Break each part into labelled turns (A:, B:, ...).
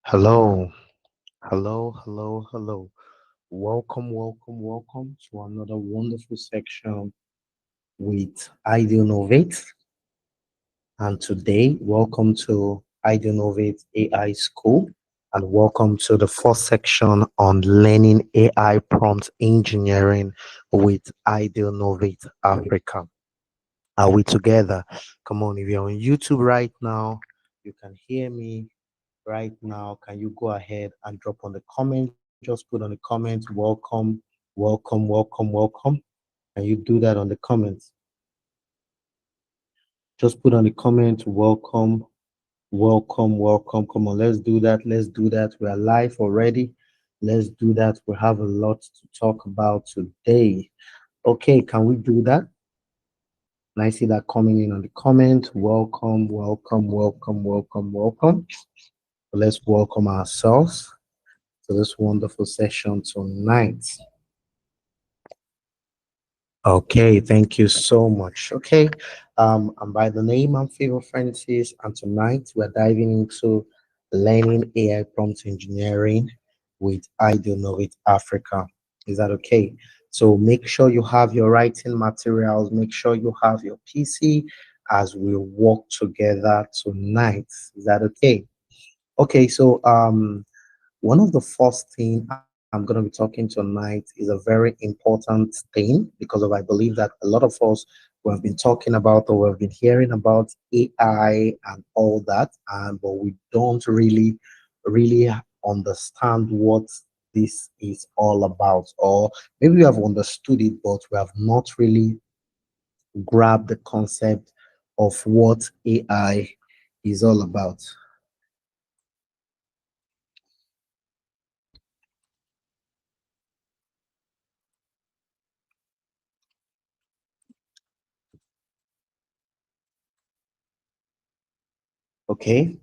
A: Hello, hello. Welcome to another wonderful section with Ideal Innovate. And today, welcome to Ideal Innovate AI School. And welcome to the first section on learning AI prompt engineering with Ideal Innovate Africa. Are we together? Come on, if you're on YouTube right now, you can hear me right now. Can you go ahead and drop on the comment? Just put on the comment, welcome. Can you do that on the comments? Just put on the comment, welcome. Come on, let's do that. We are live already. Let's do that. We have a lot to talk about today. Okay, can we do that? And I see that coming in on the comment. Welcome. Let's welcome ourselves to this wonderful session tonight. Okay, thank you so much. Okay, I'm by the name I'm Favor Francis, and tonight we're diving into learning AI prompt engineering with Ideal Knowledge Africa. Is that okay? So make sure you have your writing materials, make sure you have your PC as we work together tonight. Is that okay? Okay, so one of the first thing I'm going to be talking tonight is a very important thing because of I believe that a lot of us who have been talking about or we have been hearing about AI and all that, but we don't really understand what this is all about, or maybe we have understood it, but we have not really grabbed the concept of what AI is all about. Okay.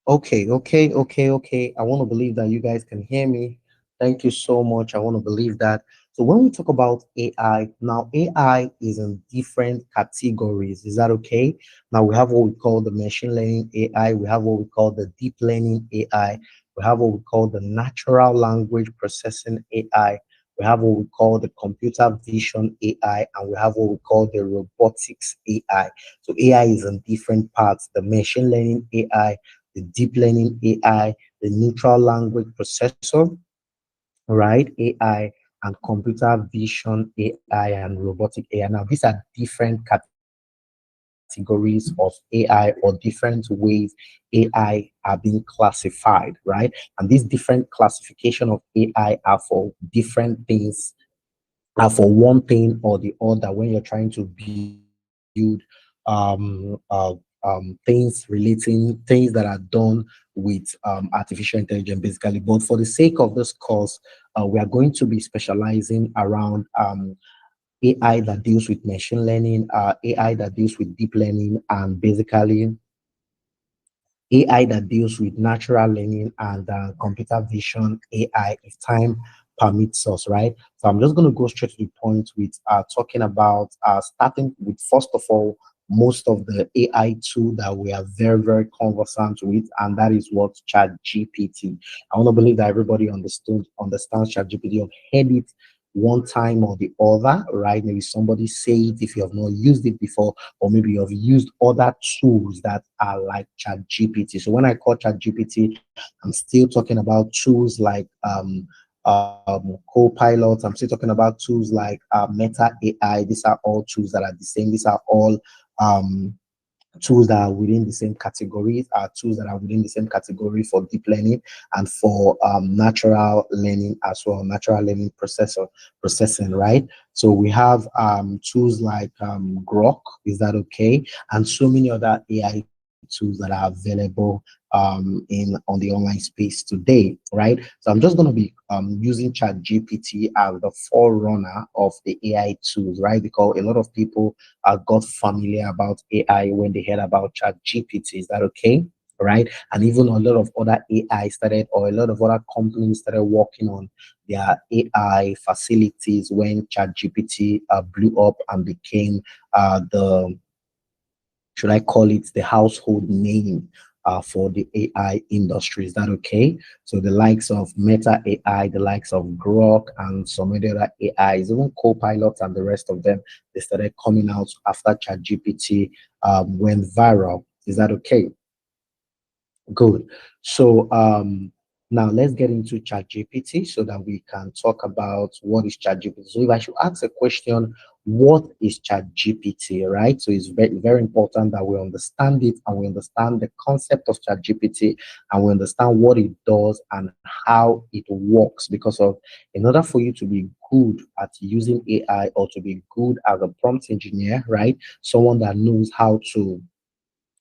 A: Okay. I want to believe that you guys can hear me. Thank you so much. I want to believe that. So when we talk about AI, now AI is in different categories. Is that okay? Now we have what we call the machine learning AI. We have what we call the deep learning AI. We have what we call the natural language processing AI. We have what we call the computer vision AI, and we have what we call the robotics AI. So AI is in different parts. The machine learning AI, the deep learning AI, the natural language processor, right? AI and computer vision AI and robotic AI. Now, these are different categories of AI or different ways AI are being classified, right? And these different classification of AI are for different things, are for one thing or the other when you're trying to build things relating things that are done with artificial intelligence basically. But for the sake of this course, we are going to be specializing around AI that deals with machine learning, AI that deals with deep learning, and basically AI that deals with natural learning and computer vision AI if time permits us, right? So I'm just going to go straight to the point with talking about starting with, first of all, most of the AI tool that we are very conversant with, and that is what Chat GPT. I want to believe that everybody understands Chat GPT or heard it one time or the other, right? Maybe somebody say it if you have not used it before, or maybe you have used other tools that are like Chat GPT. So when I call Chat GPT, I'm still talking about tools like Copilot. I'm still talking about tools like Meta AI. These are all tools that are the same. These are all um, tools that are within the same categories are tools that are within the same category for deep learning and for natural learning as well, natural learning processing, right? So we have tools like Grok, is that okay? And so many other AI tools that are available in on the online space today, right? So I'm just going to be using Chat GPT as the forerunner of the AI tools, right? Because a lot of people got familiar about AI when they heard about Chat GPT. Is that okay? Right. And even a lot of other AI started, or a lot of other companies started working on their AI facilities when Chat GPT blew up and became the, should I call it, the household name for the AI industry. Is that okay? So the likes of Meta AI, the likes of Grok, and some other AIs, even Copilot and the rest of them, they started coming out after ChatGPT went viral. Is that okay? Good. So now let's get into ChatGPT so that we can talk about what is ChatGPT. So if I should ask a question, what is ChatGPT, right? So it's very, very important that we understand it and we understand the concept of ChatGPT and we understand what it does and how it works. Because of, in order for you to be good at using AI or to be good as a prompt engineer, right? Someone that knows how to,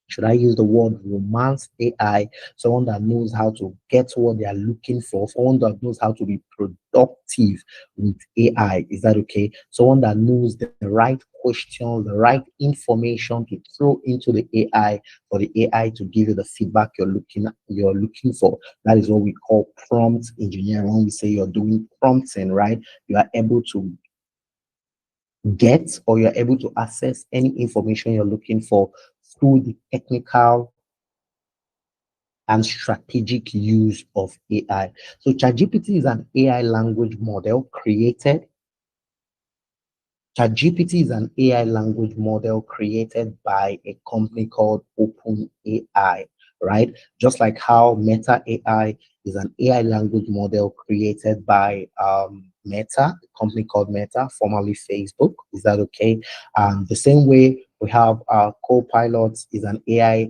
A: should I use the word, romance AI, someone that knows how to get what they are looking for, someone that knows how to be productive with AI. Is that okay? Someone that knows the right questions, the right information to throw into the AI for the AI to give you the feedback you're looking for. That is what we call prompt engineering. When we say you're doing prompting, right? You are able to get, or you're able to access any information you're looking for through the technical and strategic use of AI. So ChatGPT is an AI language model created ChatGPT is an AI language model created by a company called OpenAI, right? Just like how Meta AI is an AI language model created by Meta, a company called Meta, formerly Facebook. Is that okay? The same way we have Copilot is an AI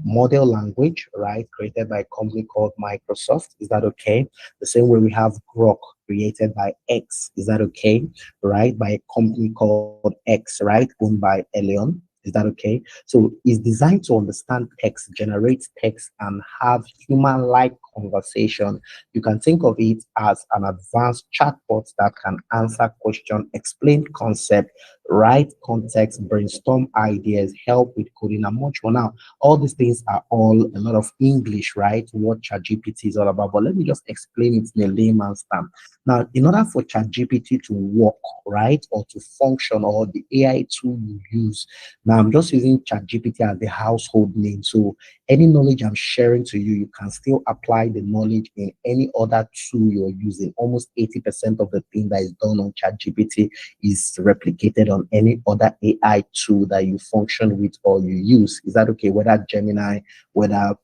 A: model language, right? Created by a company called Microsoft. Is that okay? The same way we have Grok created by X. Is that okay? Right, by a company called X, right, owned by Elion. Is that okay? So it's designed to understand text, generate text, and have human-like conversation. You can think of it as an advanced chatbot that can answer questions, explain concept, write context, brainstorm ideas, help with coding, and much more. Now, all these things are all a lot of English, right? What ChatGPT is all about. But let me just explain it in a layman's term. Now, in order for ChatGPT to work, right, or to function, or the AI tool you use, now I'm just using ChatGPT as the household name. So any knowledge I'm sharing to you, you can still apply the knowledge in any other tool you're using. Almost 80% of the thing that is done on ChatGPT is replicated on any other AI tool that you function with or you use. Is that okay? Whether Gemini, whether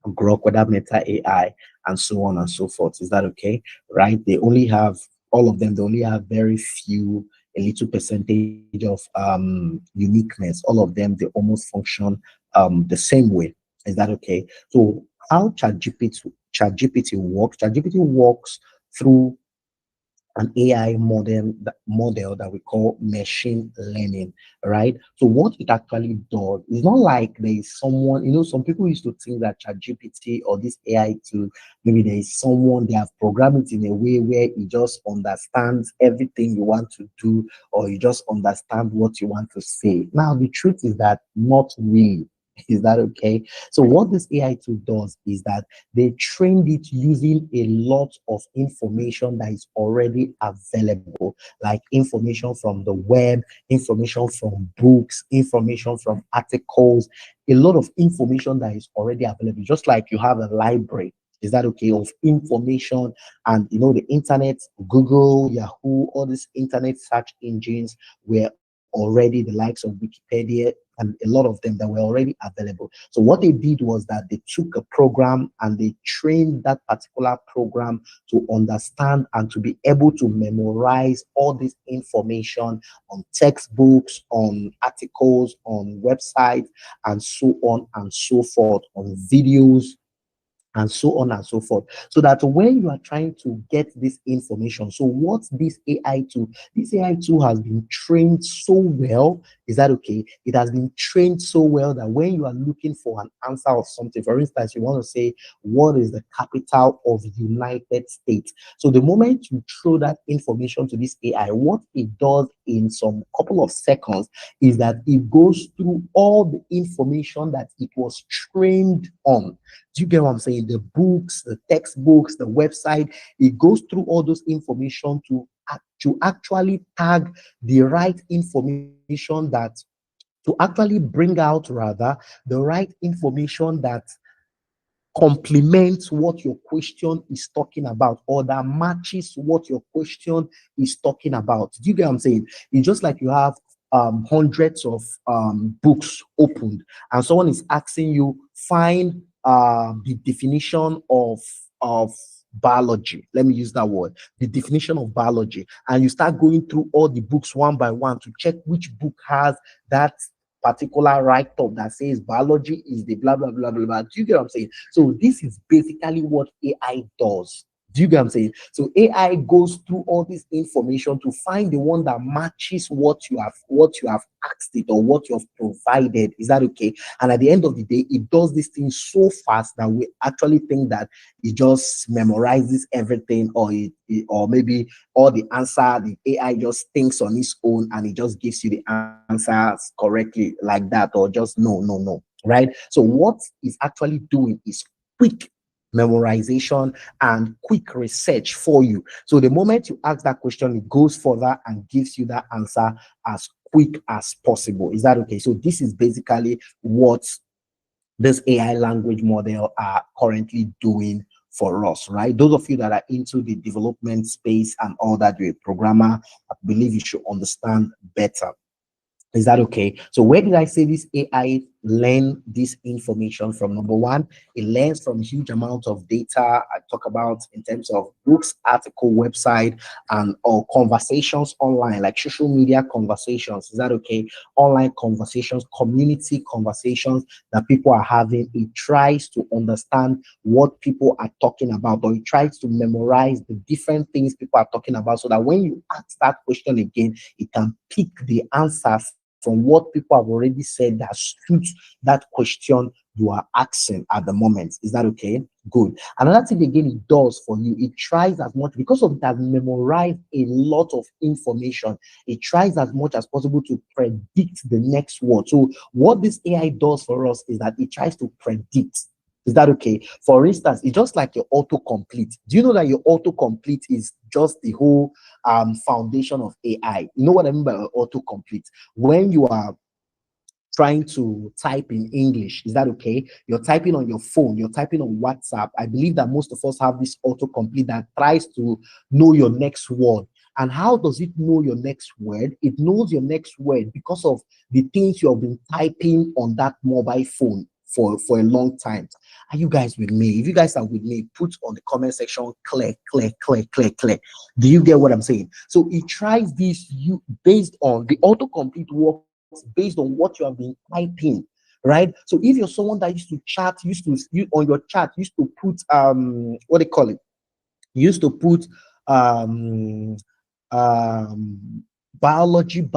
A: Grok, whether Meta AI, and so on and so forth. Is that okay? Right? They only have, all of them, they only have very few, a little percentage of uniqueness. All of them, they almost function the same way. Is that okay? So how ChatGPT works? ChatGPT works through an AI model that we call machine learning, right? So what it actually does is not like there is someone, some people used to think that ChatGPT or this AI tool, maybe there is someone they have programmed it in a way where it just understands everything you want to do, or you just understand what you want to say. Now, the truth is that not really. Is that okay? So what this AI tool does is that they trained it using a lot of information that is already available, like information from the web, information from books, information from articles, a lot of information that is already available, just like you have a library. Is that okay? Of information, and the internet, Google, Yahoo, all these internet search engines were already, the likes of Wikipedia and a lot of them that were already available. So what they did was that they took a program and they trained that particular program to understand and to be able to memorize all this information on textbooks, on articles, on websites, and so on and so forth, on videos, and so on and so forth. So that when you are trying to get this information, so what this AI tool has been trained so well, is that okay? It has been trained so well that when you are looking for an answer of something, for instance, you want to say, what is the capital of United States? So the moment you throw that information to this AI, what it does in some couple of seconds is that it goes through all the information that it was trained on. Do you get what I'm saying? The books, the textbooks, the website, it goes through all those information to actually tag the right information, that to actually bring out rather the right information that complements what your question is talking about, or that matches what your question is talking about. Do you get what I'm saying? It's just like you have hundreds of books opened, and someone is asking you, find the definition of biology. Let me use that word, the definition of biology, and you start going through all the books one by one to check which book has that particular write-up that says biology is the blah blah blah blah blah. Do you get what I'm saying? So this is basically what AI does. Do you get what I'm saying? So AI goes through all this information to find the one that matches what you have asked it, or what you have provided. Is that okay? And at the end of the day, it does this thing so fast that we actually think that it just memorizes everything, or maybe all the answer, the AI just thinks on its own and it just gives you the answers correctly like that, or just no, right? So what is actually doing is quick memorization and quick research for you. So the moment you ask that question, it goes further and gives you that answer as quick as possible. Is that okay? So this is basically what this AI language model are currently doing for us, right? Those of you that are into the development space and all that, you're a programmer, I believe you should understand better. Is that okay? So where did I say this AI learn this information from? Number one, it learns from huge amounts of data. I talk about in terms of books, article, website, and or conversations online, like social media conversations. Is that okay? Online conversations, community conversations that people are having. It tries to understand what people are talking about, or it tries to memorize the different things people are talking about, so that when you ask that question again, it can pick the answers from what people have already said that suits that question you are asking at the moment. Is that okay? Good. Another thing again it does for you, it tries as much, because of it has memorized a lot of information, it tries as much as possible to predict the next word. So what this AI does for us is that it tries to predict. Is that okay? For instance, it's just like your autocomplete. Do you know that your autocomplete is just the whole foundation of AI? You know what I mean by autocomplete? When you are trying to type in English, is that okay? You're typing on your phone, you're typing on WhatsApp. I believe that most of us have this autocomplete that tries to know your next word. And how does it know your next word? It knows your next word because of the things you have been typing on that mobile phone for a long time. Are you guys with me? If you guys are with me, put on the comment section, clear, clear, clear, clear, clear. Do you get what I'm saying? So it tries this you based on the autocomplete works based on what you have been typing, right? So if you're someone that used to chat, you on your chat used to put what they call it, you used to put um um biology. You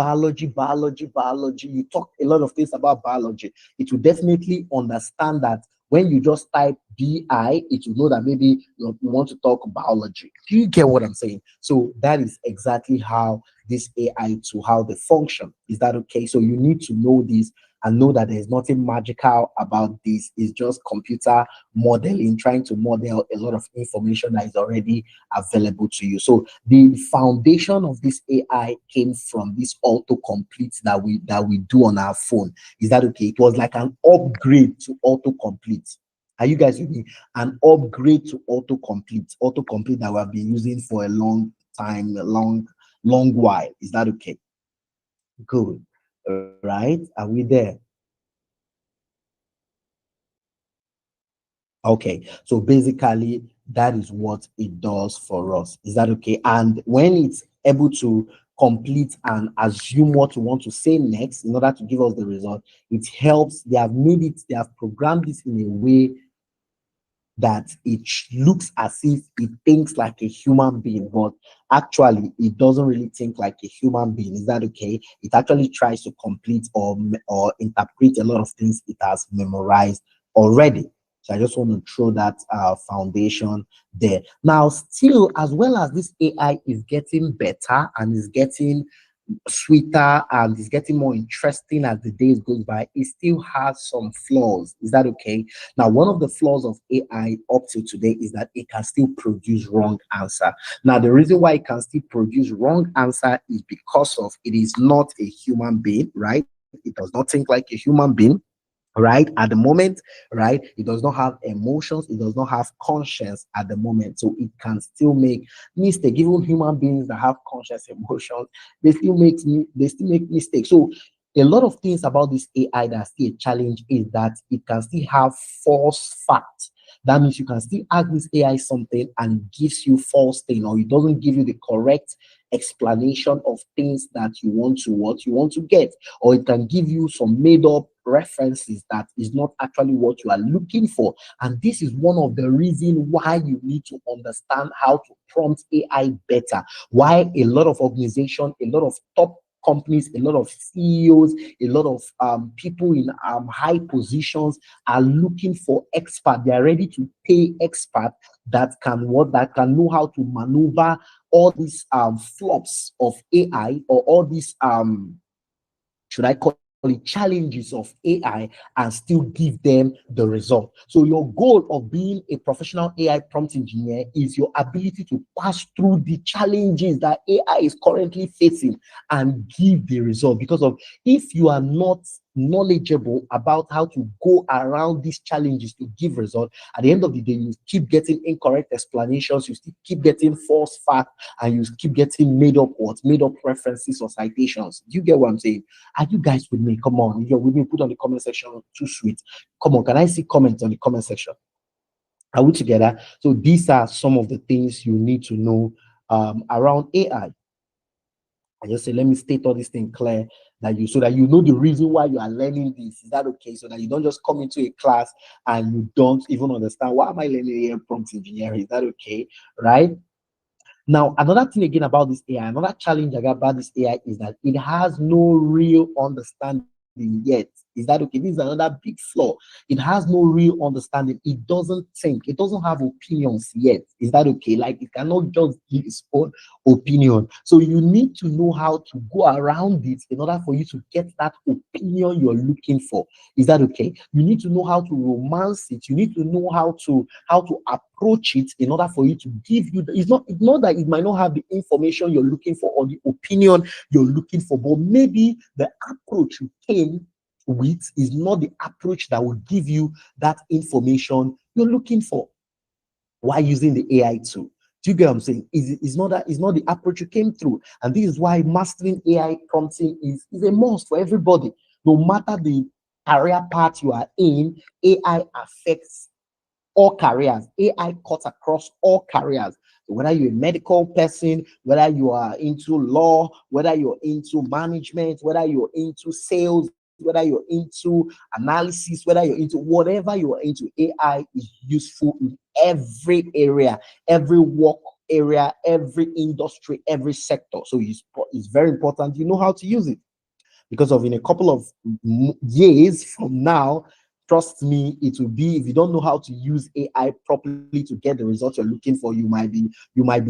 A: talk a lot of things about biology. It will definitely understand that when you just type bi, it will know that maybe you want to talk biology. Do you get what I'm saying? So that is exactly how this AI to how they function. Is that okay? So you need to know this and know that there's nothing magical about this. It's just computer modeling, trying to model a lot of information that is already available to you. So the foundation of this AI came from this autocomplete that we do on our phone. Is that okay? It was like an upgrade to autocomplete. Are you guys with me? An upgrade to autocomplete that we have been using for a long time, a long while. Is that okay? Good. Right? Are we there? Okay. So basically, that is what it does for us. Is that okay? And when it's able to complete and assume what we want to say next in order to give us the result, it helps. They have made it, they have programmed this in a way that it looks as if it thinks like a human being, but actually it doesn't really think like a human being. Is that okay? It actually tries to complete or interpret a lot of things it has memorized already. So I just want to throw that foundation there. Now, still, as well as this AI is getting better and is getting sweeter and it's getting more interesting as the days goes by, it still has some flaws. Is that okay? Now, one of the flaws of AI up to today is that it can still produce wrong answer. Now, the reason why it can still produce wrong answer is because of it is not a human being, right? It does not think like a human being, right, at the moment, right? It does not have emotions, it does not have conscience at the moment, so it can still make mistake. Even human beings that have conscious emotions, they still make mistakes. So a lot of things about this AI that's still a challenge is that it can still have false facts. That means you can still ask this AI something and it gives you false thing, or it doesn't give you the correct explanation of things that you want to what you want to get, or it can give you some made up references that is not actually what you are looking for. And this is one of the reasons why you need to understand how to prompt AI better. Why a lot of organizations, a lot of top companies, a lot of CEOs, a lot of people in high positions are looking for expert. They are ready to pay expert that can know how to maneuver all these flops of AI, or all these should I call it challenges of AI, and still give them the result. So your goal of being a professional AI prompt engineer is your ability to pass through the challenges that AI is currently facing and give the result. Because of if you are not knowledgeable about how to go around these challenges to give result, at the end of the day, you keep getting incorrect explanations, you still keep getting false facts, and you keep getting made up references or citations. Do you get what I'm saying? Are you guys with me? Come on. If you're with me, put on the comment section. Too sweet. Come on. Can I see comments on the comment section? Are we together? So these are some of the things you need to know around AI. I just say, let me state all these things clear that you so that you know the reason why you are learning this. Is that okay? So that you don't just come into a class and you don't even understand why am I learning AI prompt engineering? Is that okay? Right? Now, another thing again about this AI, another challenge I got about this AI is that it has no real understanding yet. Is that okay? This is another big flaw. It has no real understanding. It doesn't think. It doesn't have opinions yet. Is that okay? Like it cannot just give its own opinion. So you need to know how to go around it in order for you to get that opinion you're looking for. Is that okay? You need to know how to romance it. You need to know how to approach it in order for you to give you it's not that it might not have the information you're looking for or the opinion you're looking for, but maybe the approach you came with is not the approach that will give you that information you're looking for. Why using the AI tool? Do you get what I'm saying? It's not the approach you came through. And this is why mastering AI prompting is a must for everybody. No matter the career path you are in, AI affects all careers. AI cuts across all careers. So whether you're a medical person, whether you are into law, whether you're into management, whether you're into sales, whether you're into analysis, whether you're into whatever you are into, AI is useful in every area, every work area, every industry, every sector. So it's very important you know how to use it, because of in a couple of years from now, trust me, it will be, if you don't know how to use AI properly to get the results you're looking for, you might be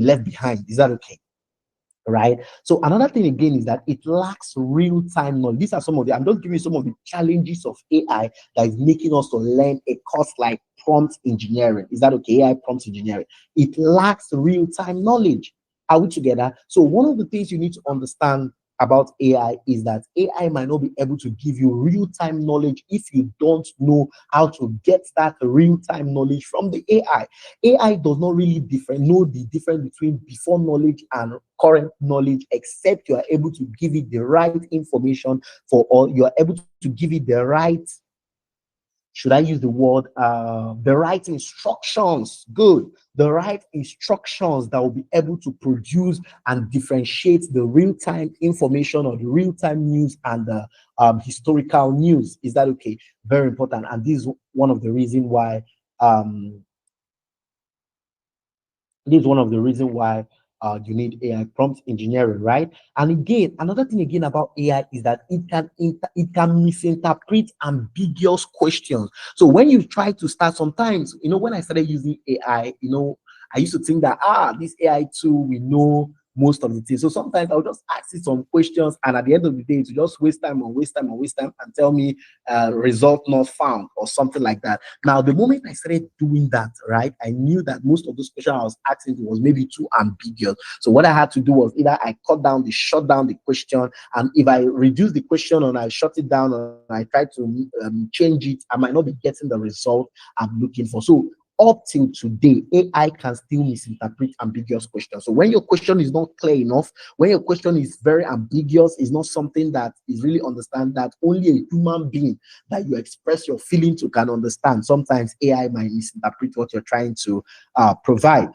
A: left behind. Is that okay? Right. So another thing again is that it lacks real-time knowledge. These are some of the, I'm just giving you some of the challenges of AI that is making us to learn a course like prompt engineering. Is that okay? AI prompt engineering. It lacks real-time knowledge. Are we together? So one of the things you need to understand about AI is that AI might not be able to give you real-time knowledge if you don't know how to get that real-time knowledge from the AI. AI does not really know the difference between before knowledge and current knowledge, except you are able to give it the right information for all. You are able to give it the right, should I use the word, the right instructions? Good. The right instructions that will be able to produce and differentiate the real time information or the real time news and the historical news. Is that okay? Very important. And this is one of the reasons why um, this is one of the reasons why you need AI prompt engineering, right? And again, another thing again about AI is that it can misinterpret ambiguous questions. So when you try to start, sometimes, when I started using AI, I used to think that this AI tool, we know most of the things. So sometimes I'll just ask it some questions, and at the end of the day, to just waste time on waste time on waste time and tell me result not found or something like that. Now, the moment I started doing that, right, I knew that most of those questions I was asking was maybe too ambiguous. So what I had to do was either I shut down the question, and if I reduce the question and I shut it down and I try to change it, I might not be getting the result I'm looking for. So up till today, AI can still misinterpret ambiguous questions. So when your question is not clear enough, when your question is very ambiguous, is not something that is really understand, that only a human being that you express your feeling to can understand, sometimes AI might misinterpret what you're trying to provide.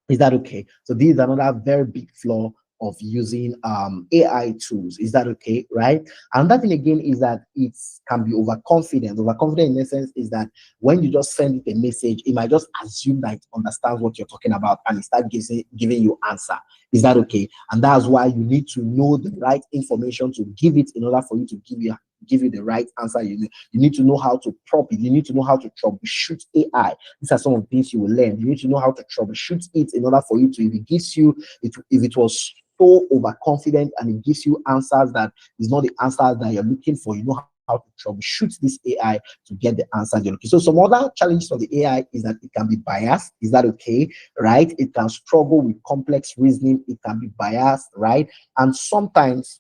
A: Is that okay? So this is another very big flaw of using AI tools. Is that okay? Right? And that thing again is that it can be overconfident. Overconfident in essence is that when you just send it a message, it might just assume that it understands what you're talking about and it start giving you answer. Is that okay? And that's why you need to know the right information to give it in order for you to give you the right answer. You need to know how to prop it. You need to know how to troubleshoot AI. These are some of the things you will learn. You need to know how to troubleshoot it in order for you to, if it gives you, if it was so overconfident and it gives you answers that is not the answers that you're looking for, you know how to troubleshoot this AI to get the answers you're looking. So some other challenges of the AI is that it can be biased. Is that okay? Right? It can struggle with complex reasoning. It can be biased, right? And sometimes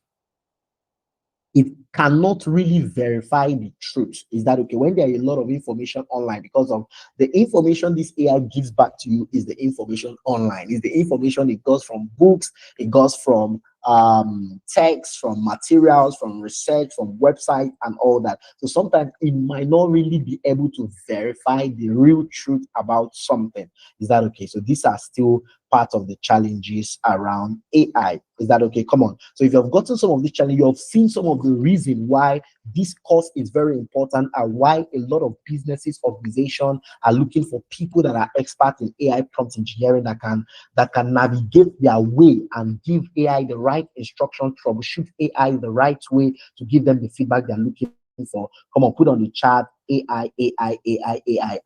A: it cannot really verify the truth. Is that okay? When there are a lot of information online, because of the information this AI gives back to you is the information online, is the information it goes from books, it goes from text, from materials, from research, from website, and all that. So sometimes it might not really be able to verify the real truth about something. Is that okay? So these are still part of the challenges around AI. Is that okay? Come on. So if you've gotten some of these challenges, you've seen some of the reason why this course is very important and why a lot of businesses, organizations are looking for people that are expert in AI prompt engineering that can navigate their way and give AI the right instruction, troubleshoot AI the right way to give them the feedback they're looking for. Come on, put on the chat AI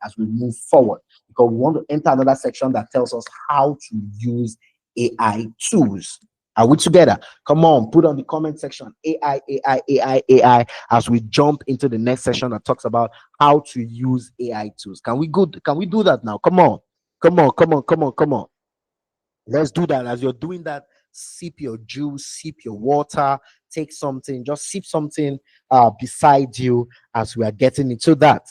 A: as we move forward, because we want to enter another section that tells us how to use AI tools. Are we together? Come on, put on the comment section AI as we jump into the next section that talks about how to use AI tools. Can we do that now? Come on. Come on. Let's do that. As you're doing that, sip your juice, sip your water, take something, just sip something beside you as we are getting into that.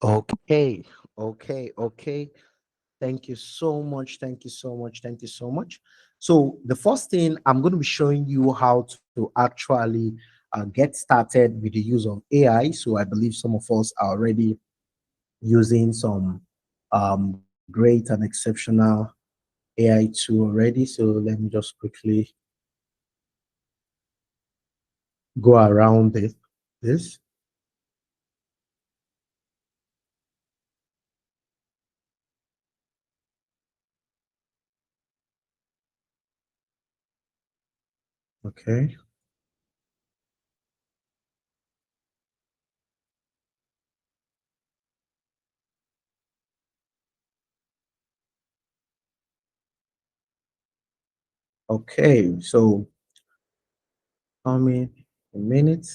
A: Okay, okay. Thank you so much. Thank you so much. Thank you so much. So the first thing I'm going to be showing you how to actually get started with the use of AI. So I believe some of us are already using some great and exceptional AI tool already. So let me just quickly go around this. Okay. Okay. So I mean a minute.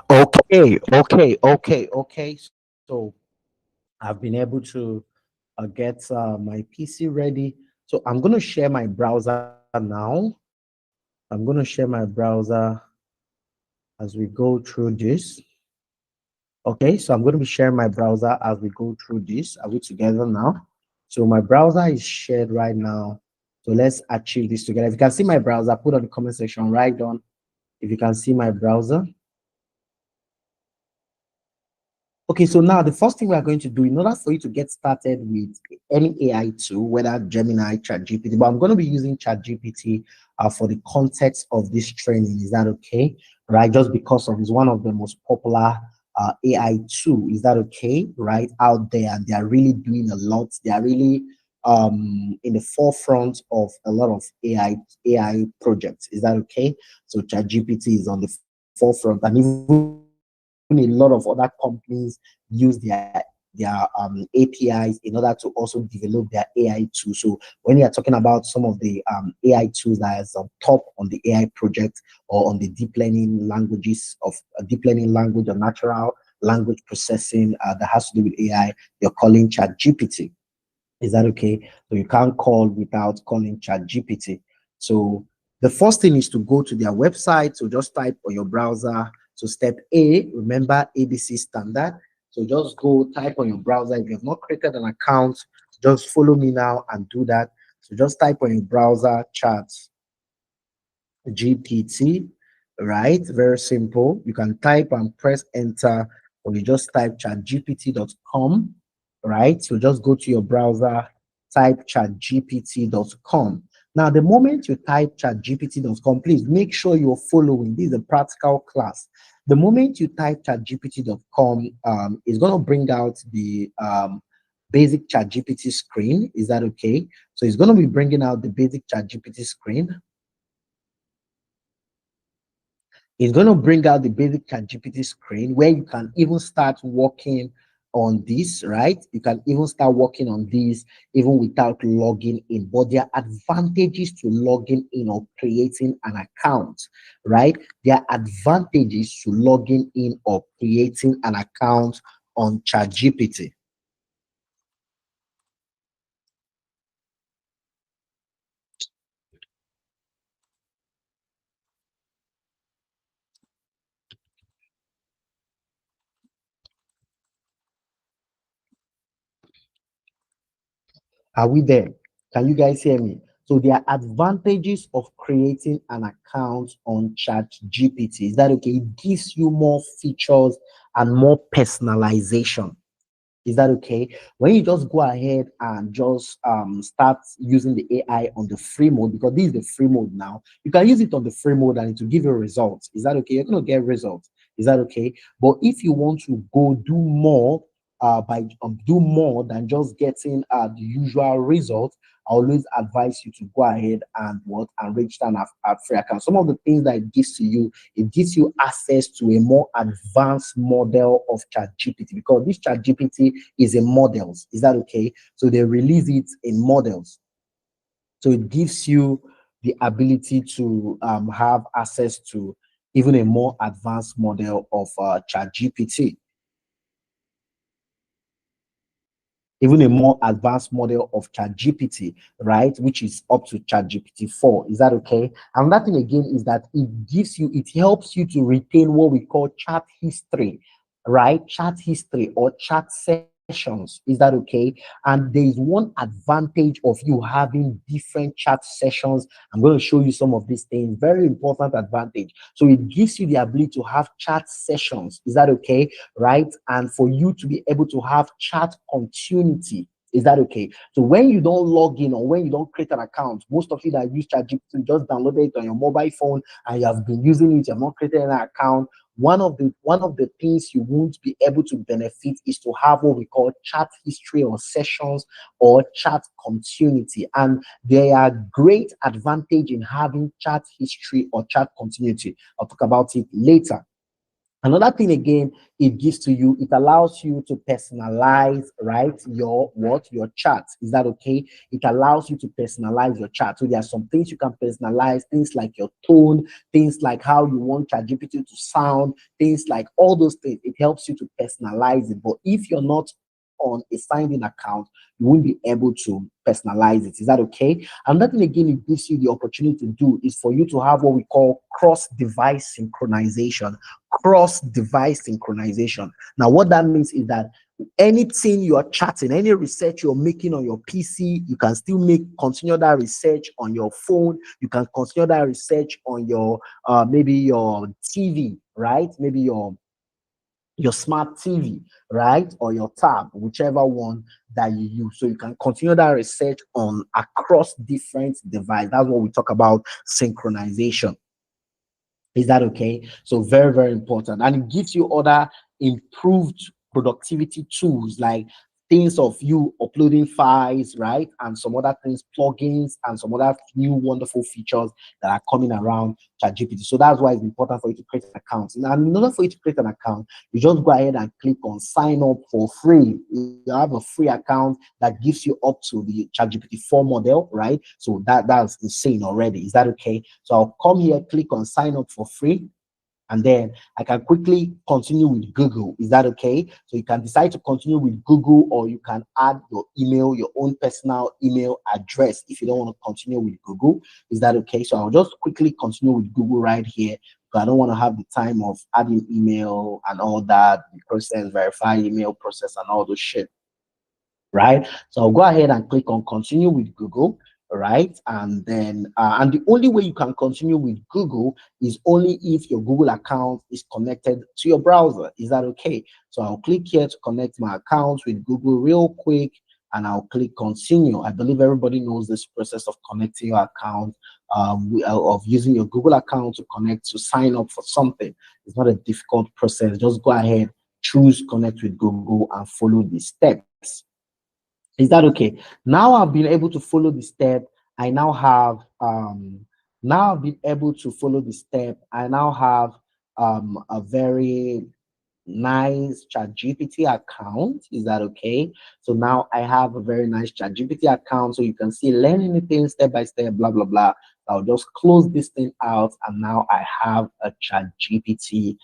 A: Okay. So I've been able to get my PC ready. So I'm going to share my browser now. I'm going to share my browser as we go through this. Okay, so I'm going to be sharing my browser as we go through this. Are we together now? So my browser is shared right now. So let's achieve this together. If you can see my browser, put on the comment section right on. If you can see my browser. Okay, so now the first thing we are going to do in order for you to get started with any AI tool, whether Gemini, Chat GPT, but I'm going to be using Chat GPT for the context of this training. Is that okay? Right? Just because of it's one of the most popular AI tool. Is that okay? Right out there, and they are really doing a lot. They are really in the forefront of a lot of AI projects. Is that okay? So Chat GPT is on the forefront, and even a lot of other companies use their APIs in order to also develop their AI tools. So when you are talking about some of the AI tools that is on top on the AI project or on the deep learning languages of deep learning language or natural language processing that has to do with AI, you're calling Chat GPT. Is that okay? So you can't call without calling Chat GPT. So the first thing is to go to their website. So just type on your browser. So step A, remember ABC standard. So just go type on your browser. If you have not created an account, just follow me now and do that. So just type on your browser Chat GPT, right? Very simple. You can type and press enter, or you just type chatgpt.com, right? So just go to your browser, type chatgpt.com. Now, the moment you type chatgpt.com, please make sure you're following. This is a practical class. The moment you type chatgpt.com, it's going to bring out the basic ChatGPT screen. Is that okay? So it's going to be bringing out the basic ChatGPT screen. It's going to bring out the basic ChatGPT screen where you can even start working on this, right? You can even start working on this even without logging in. But there are advantages to logging in or creating an account, right? There are advantages to logging in or creating an account on ChatGPT. Are we there? Can you guys hear me? So there are advantages of creating an account on Chat GPT. Is that okay? It gives you more features and more personalization. Is that okay? When you just go ahead and just start using the AI on the free mode, because this is the free mode now, you can use it on the free mode and it will give you results. Is that okay? You're going to get results. Is that okay? But if you want to go do more, by do more than just getting the usual result, I always advise you to go ahead and what and register a free account. Some of the things that it gives you access to a more advanced model of Chat GPT, because this Chat GPT is in models. Is that okay? So they release it in models. So it gives you the ability to have access to even a more advanced model of Chat GPT. Even a more advanced model of Chat GPT, right? Which is up to Chat GPT 4. Is that okay? And that thing again is that it helps you to retain what we call chat history, right? Chat history or chat sessions. Is that okay? And there is one advantage of you having different chat sessions. I'm going to show you some of these things. Very important advantage. So it gives you the ability to have chat sessions. Is that okay? Right? And for you to be able to have chat continuity. Is that okay? So when you don't log in or when you don't create an account, most of you that use ChatGPT just downloaded it on your mobile phone and you have been using it, you have not created an account. One of the things you won't be able to benefit is to have what we call chat history or sessions or chat continuity. And there are great advantage in having chat history or chat continuity. I'll talk about it later. Another thing again, it gives to you, it allows you to personalize, right? Your chat. Is that okay? It allows you to personalize your chat. So there are some things you can personalize, things like your tone, things like how you want ChatGPT to sound, things like all those things. It helps you to personalize it. But if you're not on a signed in account, you won't be able to personalize it. Is that okay? And that thing again, it gives you the opportunity to do is for you to have what we call cross-device synchronization. Cross-device synchronization. Now, what that means is that anything you are chatting, any research you're making on your PC, you can still continue that research on your phone. You can continue that research on your maybe your TV, right? Maybe your smart TV, right? Or your tab, whichever one that you use. So you can continue that research on across different devices. That's what we talk about synchronization. Is that okay? So very, very important. And it gives you other improved productivity tools like things of you uploading files, right? And some other things, plugins, and some other new wonderful features that are coming around ChatGPT. So that's why it's important for you to create an account. And in order for you to create an account, you just go ahead and click on sign up for free. You have a free account that gives you up to the ChatGPT 4 model, right? So that's insane already. Is that okay? So I'll come here, click on sign up for free, and then I can quickly continue with Google. Is that okay? So you can decide to continue with Google, or you can add your email, your own personal email address if you don't want to continue with Google. Is that okay? So I'll just quickly continue with Google right here, because I don't want to have the time of adding email and all that, the process, verify email process and all those shit, right? So I'll go ahead and click on continue with Google, right? And then, and the only way you can continue with Google is only if your Google account is connected to your browser. Is that okay? So I'll click here to connect my account with Google real quick, and I'll click continue. I believe everybody knows this process of connecting your account, of using your Google account to connect, to sign up for something. It's not a difficult process. Just go ahead, choose connect with Google, and follow the steps. Is that okay? Now I've been able to follow the step. I now have now I've been able to follow the step. I now have a very nice ChatGPT account. Is that okay? So now I have a very nice ChatGPT account. So you can see learn anything step by step, blah blah blah. I'll just close this thing out, and now I have a ChatGPT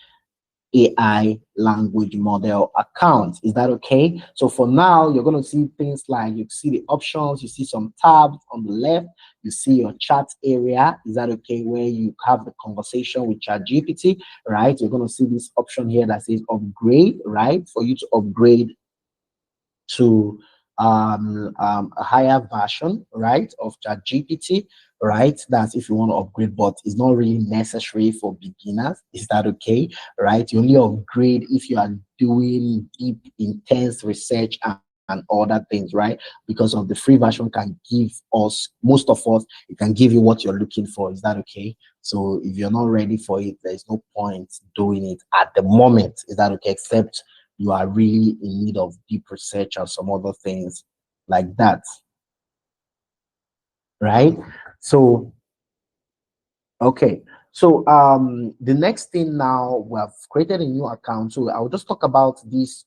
A: AI language model account. Is that okay? So for now, you're going to see things like you see the options, you see some tabs on the left, you see your chat area. Is that okay? Where you have the conversation with ChatGPT, right? You're going to see this option here that says upgrade, right? For you to upgrade to a higher version, right, of Chat GPT, right? That's if you want to upgrade, but it's not really necessary for beginners. Is that okay? Right? You only upgrade if you are doing deep, intense research and other things, right? Because of the free version can give us, most of us, it can give you what you're looking for. Is that okay? So if you're not ready for it, there's no point doing it at the moment. Is that okay? Except you are really in need of deep research or some other things like that, right? So okay. So the next thing now, we have created a new account. So I'll just talk about these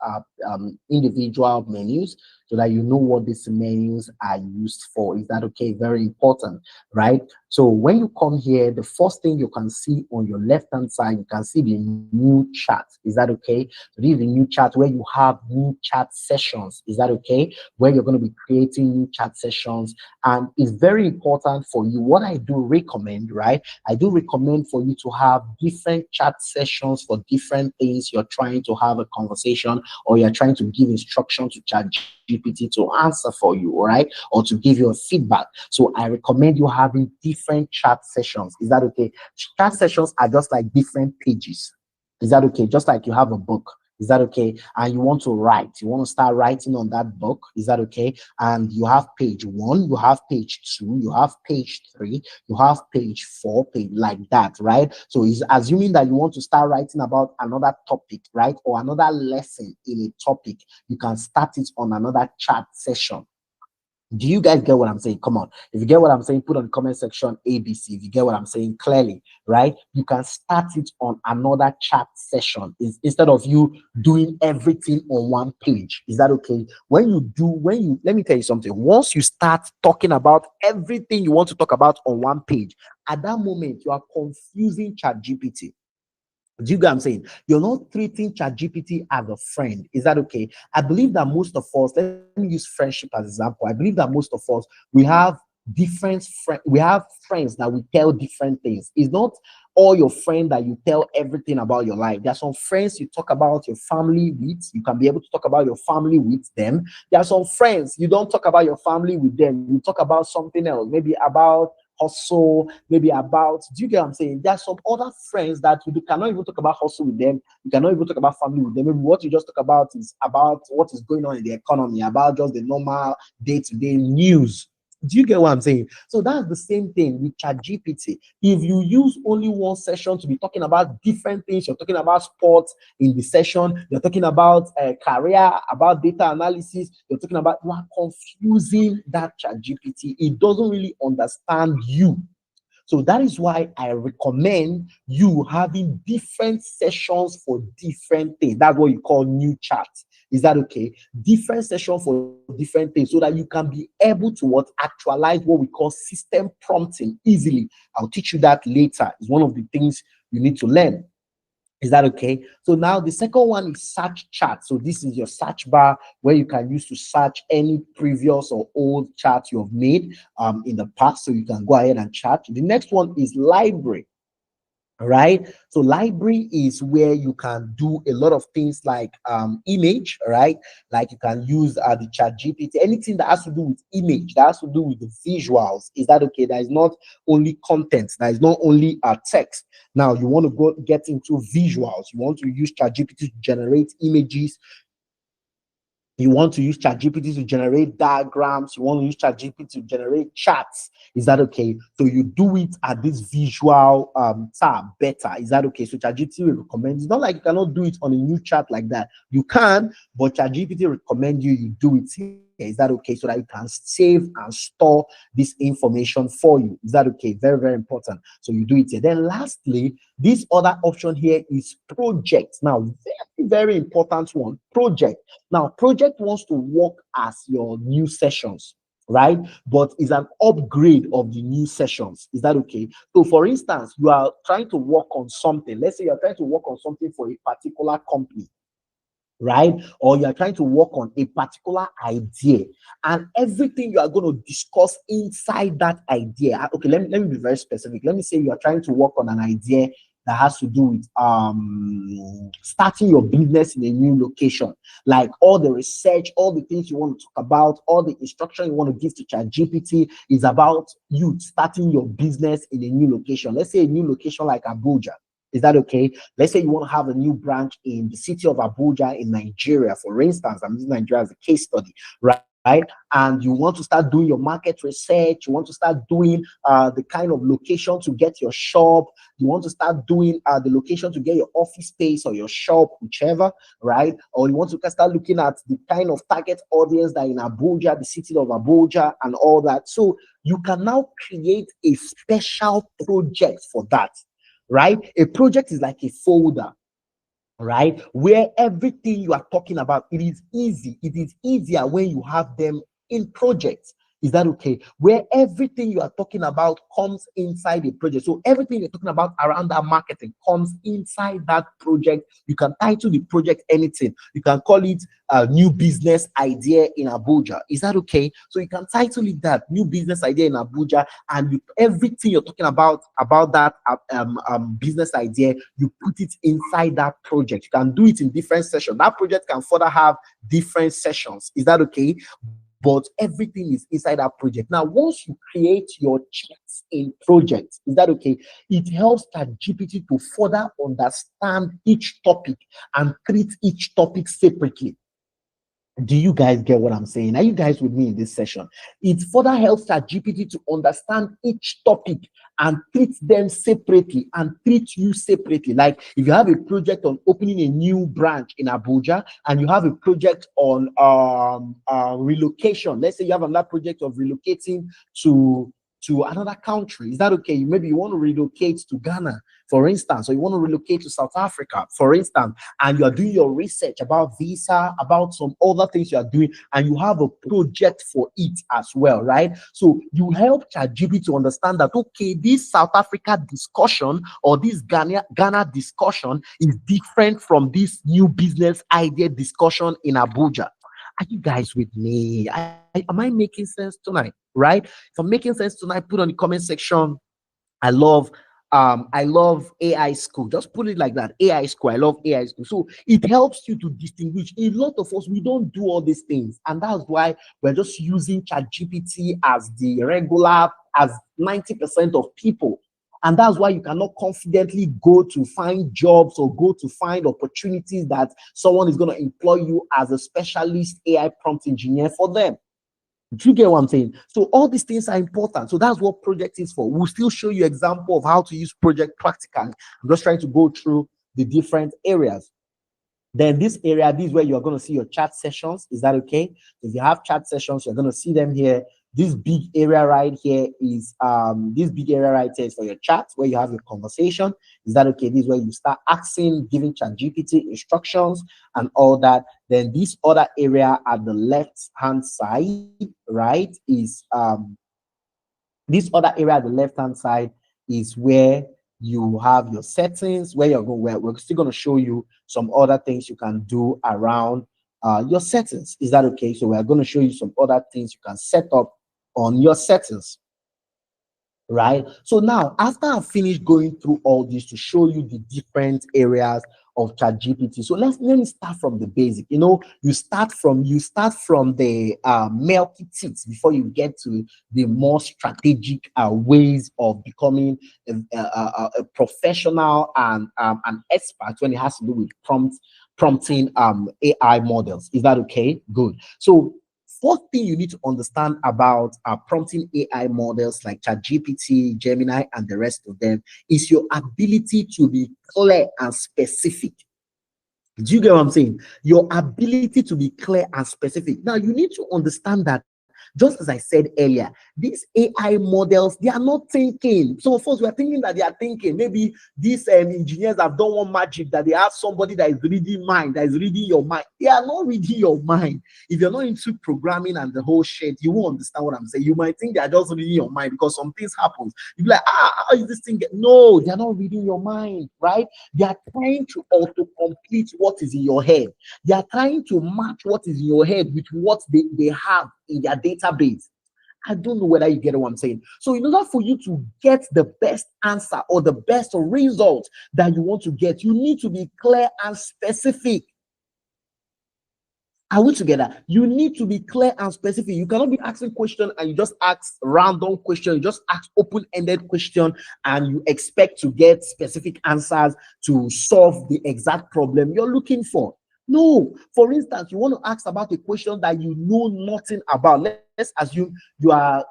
A: individual menus so that you know what these menus are used for. Is that okay? Very important, right? So when you come here, the first thing you can see on your left hand side, you can see the new chat. Is that okay? So this is the new chat where you have new chat sessions. Is that okay? Where you're going to be creating new chat sessions, and it's very important for you. What I do recommend, right? I do recommend for you to have different chat sessions for different things you're trying to have a conversation, or you're trying to give instruction to Chat GPT to answer for you, all right, or to give you a feedback. So I recommend you having different chat sessions. Is that okay? Chat sessions are just like different pages. Is that okay? Just like you have a book. Is that okay? And you want to write, you want to start writing on that book. Is that okay? And you have page one, you have page two, you have page three, you have page four, page like that, right? So it's assuming that you want to start writing about another topic, right? Or another lesson in a topic, you can start it on another chat session. Do you guys get what I'm saying? Come on. If you get what I'm saying, put on the comment section ABC. If you get what I'm saying clearly, right? You can start it on another chat session instead of you doing everything on one page. Is that okay? Let me tell you something. Once you start talking about everything you want to talk about on one page, at that moment, you are confusing Chat GPT. Do you get what I'm saying? You're not treating ChatGPT as a friend. Is that okay? I believe that most of us, let me use friendship as example. I believe that most of us, we have we have friends that we tell different things. It's not all your friends that you tell everything about your life. There are some friends you talk about your family with. You can be able to talk about your family with them. There are some friends you don't talk about your family with them. You talk about something else, maybe about hustle, maybe about, do you get what I'm saying? There are some other friends that you cannot even talk about hustle with them. You cannot even talk about family with them. Maybe what you just talk about is about what is going on in the economy, about just the normal day-to-day news. Do you get what I'm saying? So that's the same thing with ChatGPT. If you use only one session to be talking about different things, you're talking about sports in the session, you're talking about career, about data analysis, you are confusing that ChatGPT. It doesn't really understand you. So that is why I recommend you having different sessions for different things. That's what you call new chat. Is that okay? Different session for different things so that you can be able to actualize what we call system prompting easily. I'll teach you that later. It's one of the things you need to learn. Is that okay? So now the second one is search chat. So this is your search bar where you can use to search any previous or old chat you have made in the past. So you can go ahead and chat. The next one is library. Right, so library is where you can do a lot of things like image, right? Like you can use the Chat GPT, anything that has to do with image, that has to do with the visuals. Is that okay? That is not only content, that is not only text. Now you want to go get into visuals, you want to use Chat GPT to generate images, you want to use ChatGPT to generate diagrams, you want to use ChatGPT to generate charts. Is that okay? So you do it at this visual tab better. Is that okay? So ChatGPT will recommend. It's not like you cannot do it on a new chat like that. You can, but ChatGPT recommend you do it here. Is that okay? So that you can save and store this information for you. Is that okay? Very, very important. So you do it here. Then lastly, this other option here is project. Now, very, very important one, project. Now, project wants to work as your new sessions, right? But it's an upgrade of the new sessions. Is that okay? So, for instance, you are trying to work on something. Let's say you're trying to work on something for a particular company, right? Or you are trying to work on a particular idea, and everything you are going to discuss inside that idea. Okay, let me be very specific. Let me say you are trying to work on an idea that has to do with starting your business in a new location. Like all the research, all the things you want to talk about, all the instruction you want to give to Chat GPT is about you starting your business in a new location. Let's say a new location like Abuja. Is that okay? Let's say you want to have a new branch in the city of Abuja in Nigeria, for instance. I'm using Nigeria as a case study, right? And you want to start doing your market research. You want to start doing the kind of location to get your shop. You want to start doing the location to get your office space or your shop, whichever, right? Or you want to start looking at the kind of target audience that in Abuja, the city of Abuja, and all that. So you can now create a special project for that, right? A project is like a folder, right? Where everything you are talking about, it is easy. It is easier when you have them in projects. Is that okay? Where everything you are talking about comes inside a project. So everything you're talking about around that marketing comes inside that project. You can title the project anything. You can call it a new business idea in Abuja. Is that okay? So you can title it that new business idea in Abuja, and everything you're talking about that business idea, you put it inside that project. You can do it in different sessions. That project can further have different sessions. Is that okay? But everything is inside that project. Now, once you create your chats in projects, is that okay? It helps ChatGPT to further understand each topic and treat each topic separately. Do you guys get what I'm saying? Are you guys with me in this session? It further helps ChatGPT to understand each topic and treat them separately and treat you separately. Like if you have a project on opening a new branch in Abuja and you have a project on relocation. Let's say you have another project of relocating to another country. Is that okay? Maybe you want to relocate to Ghana, for instance, or you want to relocate to South Africa, for instance, and you are doing your research about visa, about some other things you are doing, and you have a project for it as well, right? So you help ChatGPT to understand that, okay, this South Africa discussion or this Ghana discussion is different from this new business idea discussion in Abuja. Are you guys with me? Am I making sense tonight? Right? If I'm making sense tonight, put on the comment section. I love AI school. Just put it like that. AI school. I love AI school. So it helps you to distinguish. A lot of us, we don't do all these things, and that's why we're just using ChatGPT as the regular, as 90% of people. And that's why you cannot confidently go to find jobs or go to find opportunities that someone is going to employ you as a specialist AI prompt engineer for them. Do you get what I'm saying? So all these things are important. So that's what project is for. We'll still show you example of how to use project practically. I'm just trying to go through the different areas. Then this area, this is where you're going to see your chat sessions. Is that okay? If you have chat sessions, you're going to see them here. This big area right here is for your chat where you have your conversation. Is that okay? This is where you start asking, giving ChatGPT instructions and all that. Then this other area at the left hand side, right, is this other area at the left hand side is where you have your settings, where you're going, where we're still going to show you some other things you can do around your settings. Is that okay? So we're going to show you some other things you can set up on your settings, right? So now, after I've finished going through all this to show you the different areas of ChatGPT, so let me start from the basic. You know, you start from the milky teeth before you get to the more strategic ways of becoming a professional and an expert when it has to do with prompting AI models. Is that okay? Good. So first thing you need to understand about prompting AI models like ChatGPT, Gemini, and the rest of them is your ability to be clear and specific. Do you get what I'm saying? Your ability to be clear and specific. Now, you need to understand that, just as I said earlier, these AI models, they are not thinking. So, of course, we are thinking that they are thinking. Maybe these engineers have done one magic that they have somebody that is reading mind, that is reading your mind. They are not reading your mind. If you're not into programming and the whole shit, you won't understand what I'm saying. You might think they are just reading your mind because some things happen. You'll be like, how is this thing? No, they are not reading your mind, right? They are trying to auto complete what is in your head. They are trying to match what is in your head with what they have in their database. I don't know whether you get what I'm saying. So in order for you to get the best answer or the best result that you want to get, you need to be clear and specific. Are we together? You need to be clear and specific. You cannot be asking question and you just ask random question. You just ask open-ended question and you expect to get specific answers to solve the exact problem you're looking for. No. For instance, you want to ask about a question that you know nothing about. Let's assume you are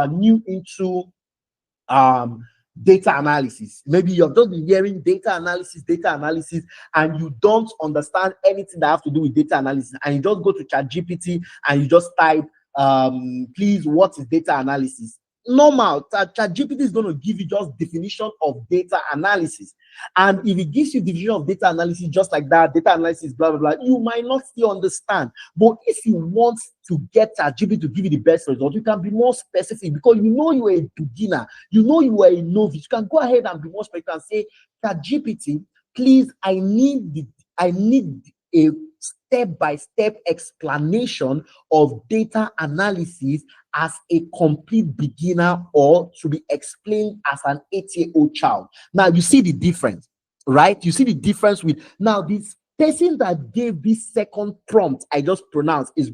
A: new into um data analysis. Maybe you've just been hearing data analysis, and you don't understand anything that have to do with data analysis, and you just go to Chat GPT and you just type please, what is data analysis? Normal, Chat GPT is going to give you just definition of data analysis. And if it gives you definition of data analysis just like that, data analysis, blah, blah, blah, you might not still understand. But if you want to get ChatGPT to give you the best result, you can be more specific because you know you are a beginner, you know you are a novice. You can go ahead and be more specific and say, ChatGPT, please, I need a step-by-step explanation of data analysis as a complete beginner or to be explained as an 8-year-old child. Now, you see the difference, right? You see the difference with now this person that gave this second prompt I just pronounced is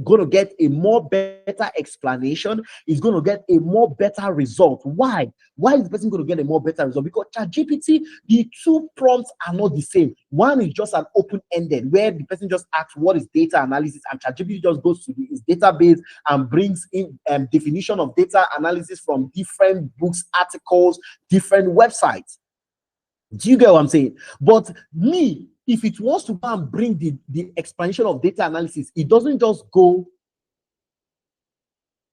A: going to get a more better explanation, is going to get a more better result. Why? Why is the person going to get a more better result? Because ChatGPT, the two prompts are not the same. One is just an open-ended where the person just asks what is data analysis, and ChatGPT just goes to his database and brings in definition of data analysis from different books, articles, different websites. Do you get what I'm saying? But me, if it wants to go and bring the explanation of data analysis, it doesn't just go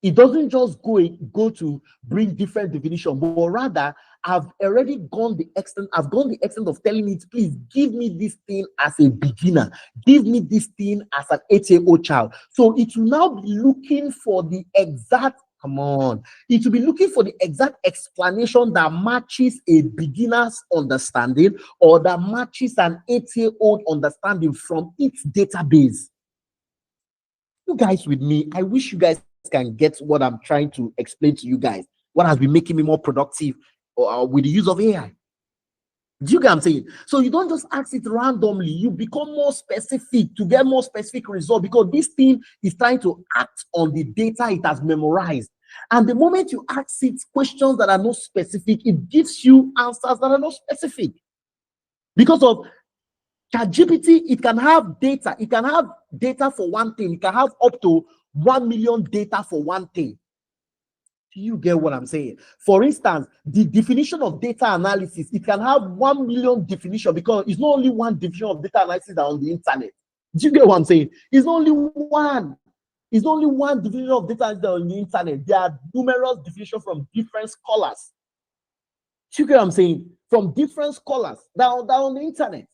A: to bring different definition, but rather I've already gone the extent of telling it, please give me this thing as a beginner, give me this thing as an 8-year-old child. So it will now be looking for the exact it will be looking for the exact explanation that matches a beginner's understanding or that matches an 8-year-old understanding from its database. You guys with me? I wish you guys can get what I'm trying to explain to you guys. What has been making me more productive with the use of AI. Do you get what I'm saying? So you don't just ask it randomly. You become more specific to get more specific result because this thing is trying to act on the data it has memorized. And the moment you ask it questions that are not specific, it gives you answers that are not specific. Because of ChatGPT, it can have data. It can have data for one thing. It can have up to 1 million data for one thing. Do you get what I'm saying? For instance, the definition of data analysis, it can have 1 million definition because it's not only one definition of data analysis that on the internet. Do you get what I'm saying? It's only one. It's only one definition of data analysis on the internet. There are numerous definitions from different scholars. Do you get what I'm saying? From different scholars that are on the internet.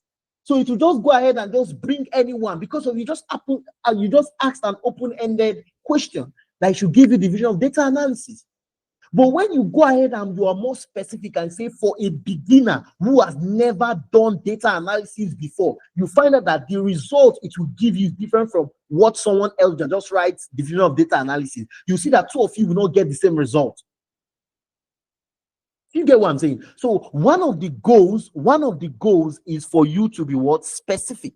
A: So it will just go ahead and just bring anyone because of you just asked an open-ended question that should give you the division of data analysis. But when you go ahead and you are more specific and say for a beginner who has never done data analysis before, you find out that the result it will give you is different from what someone else that just writes division of data analysis. You see that two of you will not get the same result. You get what I'm saying? So one of the goals is for you to be what? Specific.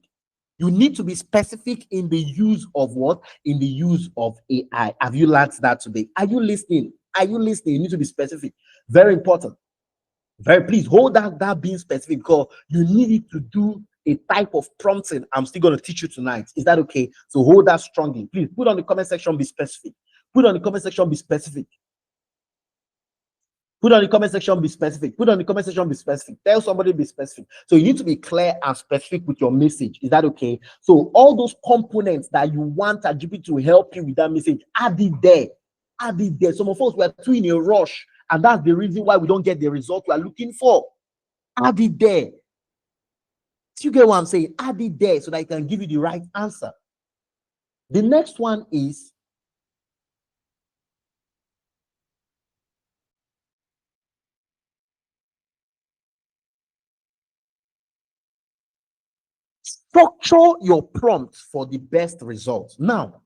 A: You need to be specific in the use of what? In the use of AI. Have you learned that today? Are you listening? Are you listening? You need to be specific. Very important. Please hold that being specific because you need it to do a type of prompting I'm still going to teach you tonight. Is that okay? So hold that strongly. Please put on the comment section, be specific. Put on the comment section, be specific. Put on the comment section, be specific. Put on the comment section, be specific. Tell somebody, be specific. So you need to be clear and specific with your message. Is that okay? So all those components that you want ChatGPT to help you with that message, add it there. Add it there. Some of us were too in a rush, and that's the reason why we don't get the result we are looking for. Add it there. Do you get what I'm saying? Add it there so that I can give you the right answer. The next one is structure your prompts for the best results. Now,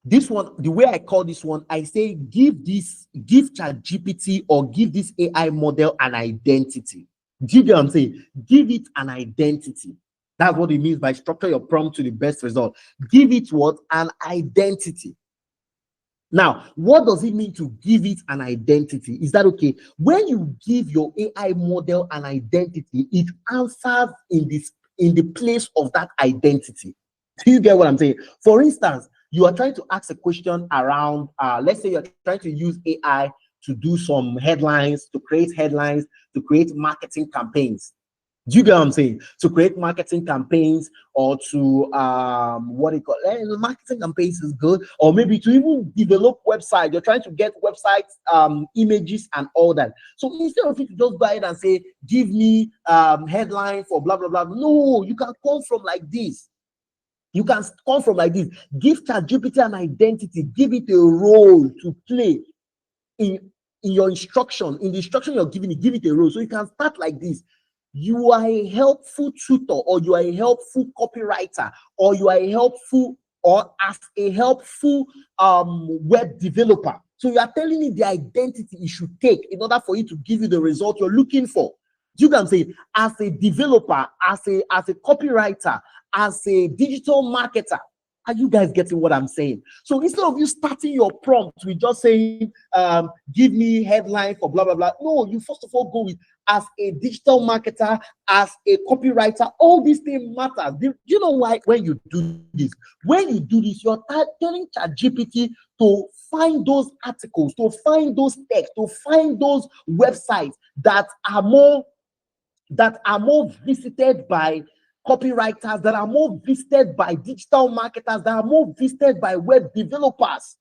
A: This one, the way I call this one, I say give Chat GPT or give this AI model an identity. Do you get what I'm saying? Give it an identity. That's what it means by structure your prompt to the best result. Give it what? An identity. Now, what does it mean to give it an identity? Is that okay? When you give your AI model an identity, it answers in the place of that identity. Do you get what I'm saying? For instance, you are trying to ask a question around, let's say you're trying to use AI to do some headlines, to create headlines, to create marketing campaigns. Do you get what I'm saying? To create marketing campaigns or to what do you call it? Marketing campaigns is good, or maybe to even develop website. You're trying to get websites, images, and all that. So instead of you to just go ahead and say, "Give me headline for blah blah blah," no, you can come from like this. You can come from like this. Give ChatGPT an identity. Give it a role to play in your instruction. In the instruction you're giving it, give it a role. So you can start like this. You are a helpful tutor, or you are a helpful copywriter, or you are a helpful, or as a helpful web developer. So you are telling it the identity it should take in order for it to give you the result you're looking for. You can say, as a developer, as a copywriter, as a digital marketer. Are you guys getting what I'm saying? So instead of you starting your prompt with just saying, give me headline for blah, blah, blah. No, you first of all go with, as a digital marketer, as a copywriter, all these things matter. Do you know why? When you do this, you're telling ChatGPT to find those articles, to find those texts, to find those websites that are more visited by copywriters, that are more visited by digital marketers, that are more visited by web developers.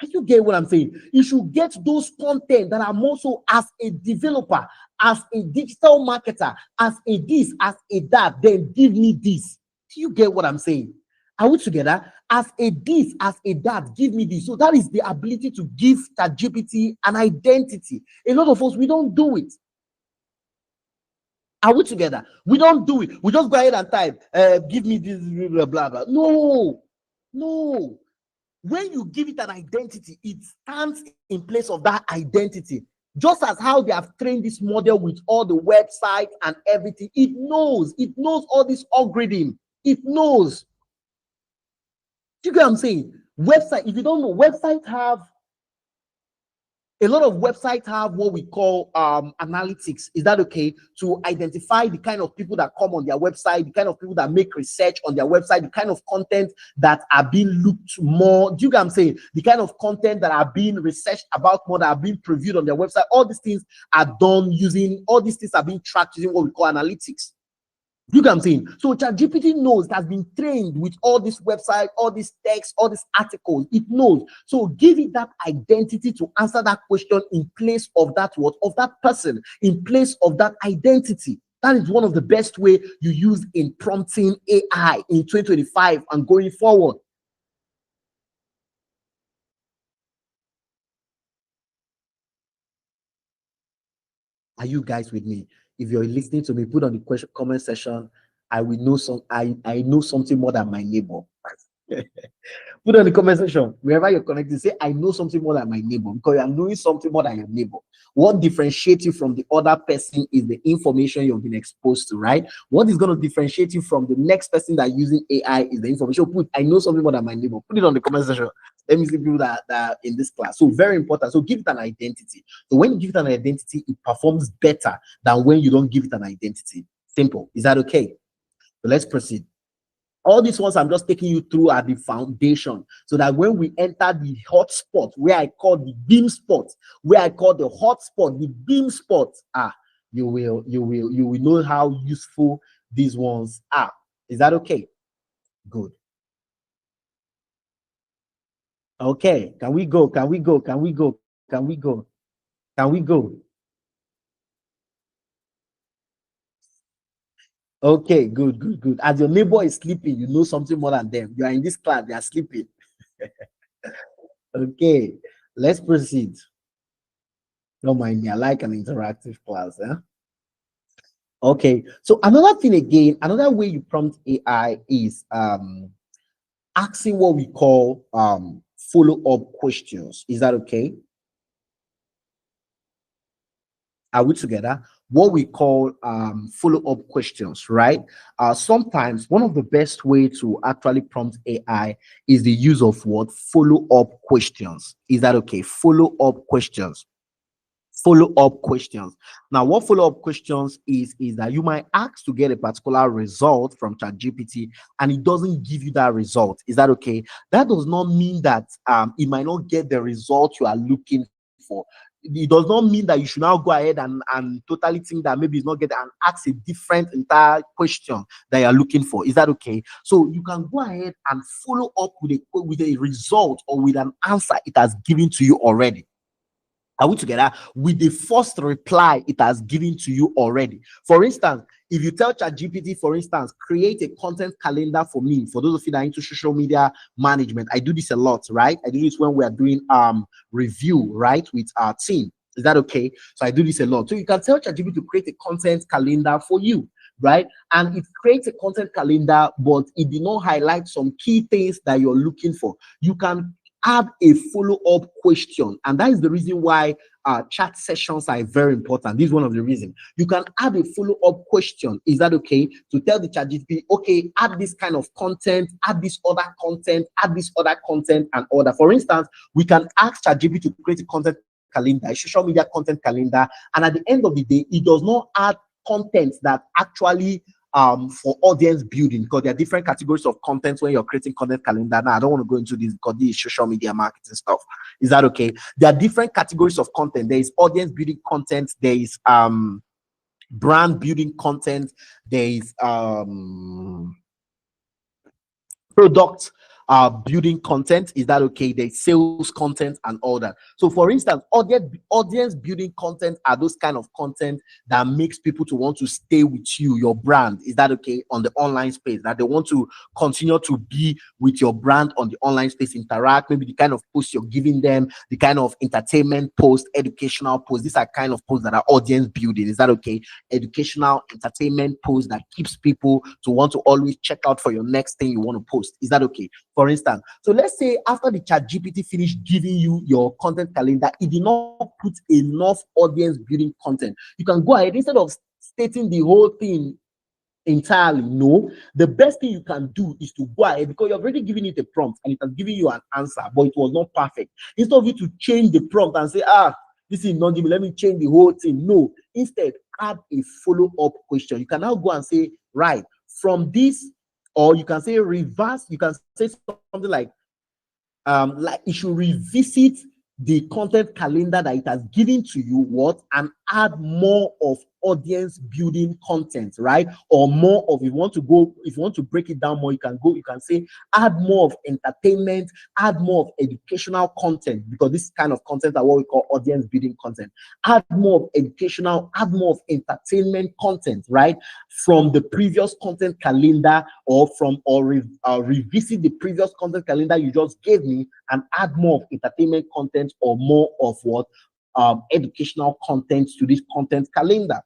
A: You get what I'm saying? You should get those content that are more so, as a developer, as a digital marketer, as a this, as a that, then give me this. Do you get what I'm saying? Are we together? As a this, as a that, give me this. So that is the ability to give ChatGPT an identity. A lot of us, we don't do it. Are we together? We don't do it. We just go ahead and type, give me this, blah, blah, blah. No, no. When you give it an identity, it stands in place of that identity. Just as how they have trained this model with all the websites and everything, it knows all this algorithm. It knows. Do you get what I'm saying? Website, if you don't know, websites have a lot of websites have what we call analytics. Is that okay? To identify the kind of people that come on their website, the kind of people that make research on their website, the kind of content that are being looked more. Do you get what I'm saying? The kind of content that are being researched about more, that are being previewed on their website. All these things are done using, all these things are being tracked using what we call analytics. You get what I'm saying? So ChatGPT knows, it has been trained with all this website, all this text, all these articles. It knows. So give it that identity to answer that question in place of that what? Of that person, in place of that identity. That is one of the best way you use in prompting AI in 2025 and going forward. Are you guys with me? If you're listening to me, put on the question comment section. I will know some. I know something more than my neighbor. Put on the comment section wherever you're connected. Say, I know something more than my neighbor, because you are knowing something more than your neighbor. What differentiates you from the other person is the information you've been exposed to, right? What is going to differentiate you from the next person that using AI is the information. Put, I know something more than my neighbor. Put it on the comment section. Let me see people that are in this class. So very important. So give it an identity. So when you give it an identity, it performs better than when you don't give it an identity. Simple. Is that okay? So let's proceed. All these ones I'm just taking you through are the foundation, so that when we enter the hot spot, where I call the beam spot, where I call the hot spot, the beam spot, you will know how useful these ones are. Is that okay? Good. Okay. Can we go? Can we go? Can we go? Can we go? Can we go? Okay, good, good, good. As your neighbor is sleeping, you know something more than them. You are in this class, they are sleeping. Okay, let's proceed. Don't mind me, I like an interactive class. Okay, so another thing again, another way you prompt AI is asking what we call follow-up questions. Is that okay? Are we together? What we call follow-up questions, right? Sometimes one of the best way to actually prompt AI is the use of what? Follow-up questions. Is that okay? Follow-up questions. Follow-up questions. Now, what follow-up questions is that you might ask to get a particular result from ChatGPT and it doesn't give you that result. Is that okay? That does not mean that it might not get the result you are looking for. It does not mean that you should now go ahead and totally think that maybe it's not getting and ask a different entire question that you're looking for. Is that okay? So you can go ahead and follow up with a result or with an answer it has given to you already. Are we together? With the first reply it has given to you already. For instance, if you tell ChatGPT, for instance, create a content calendar for me, for those of you that are into social media management, I do this a lot, right? I do this when we are doing review, right, with our team. Is that okay? So I do this a lot. So you can tell ChatGPT to create a content calendar for you, right? And it creates a content calendar, but it did not highlight some key things that you're looking for. You can add a follow-up question, and that is the reason why chat sessions are very important. This is one of the reasons. You can add a follow-up question. Is that okay? To tell the ChatGPT, okay, add this kind of content, add this other content, add this other content, and order. For instance, we can ask ChatGPT to create a content calendar, a social media content calendar, and at the end of the day, it does not add content that actually for audience building, because there are different categories of content when you're creating content calendar. Now I don't want to go into this because this is social media marketing stuff. Is that okay? There are different categories of content. There is audience building content, there is brand building content, there is product building content. Is that okay? There's sales content and all that. So for instance, audience building content are those kind of content that makes people to want to stay with you, your brand. Is that okay? On the online space, that they want to continue to be with your brand on the online space, interact, maybe the kind of posts you're giving them, the kind of entertainment post, educational posts. These are kind of posts that are audience building. Is that okay? Educational entertainment posts that keeps people to want to always check out for your next thing you want to post. Is that okay? For instance, so let's say after the chat GPT finished giving you your content calendar, it did not put enough audience building content. You can go ahead, instead of stating the whole thing entirely, no, the best thing you can do is to go ahead, because you've already given it a prompt and it has given you an answer, but it was not perfect. Instead of you to change the prompt and say, this is not giving, let me change the whole thing. No, instead add a follow-up question. You can now go and say, right, from this, or you can say reverse, you can say something like it should revisit the content calendar that it has given to you, and add more of audience building content, right? Or more of, if you want to break it down more, you can say add more of entertainment, add more of educational content, because this kind of content are what we call audience building content. Add more of educational, add more of entertainment content, right? From the previous content calendar, or revisit the previous content calendar you just gave me and add more of entertainment content or more of educational content to this content calendar,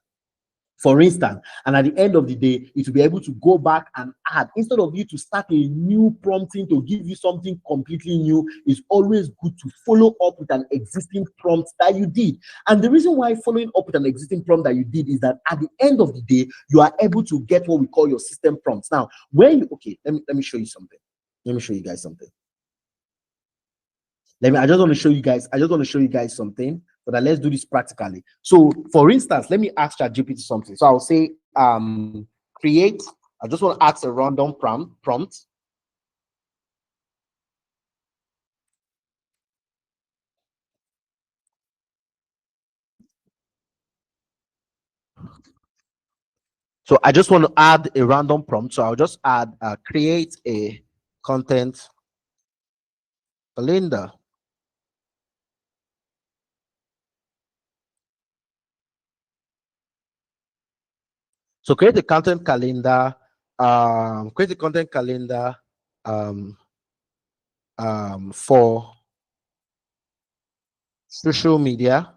A: for instance. And at the end of the day, it will be able to go back and add, instead of you to start a new prompting to give you something completely new. It's always good to follow up with an existing prompt that you did. And the reason why following up with an existing prompt that you did is that at the end of the day, you are able to get what we call your system prompts. Now, let me show you something. Let me show you guys something. I just want to show you guys something, but let's do this practically. So for instance, let me ask ChatGPT something. So I'll say create, I just want to ask a random prompt. So I just want to add a random prompt. So I'll just add create a content calendar. So create a content calendar, for social media.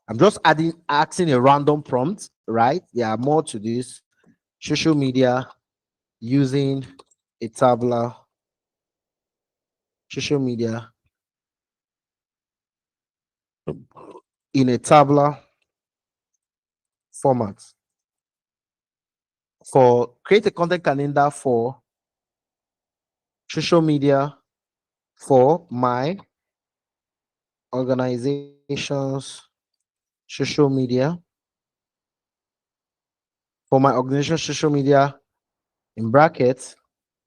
A: I'm just asking a random prompt, right? There are more to this. Social media using a tabular, social media in a tabular format. For create a content calendar for social media for my organization's social media, for my organization's social media in brackets.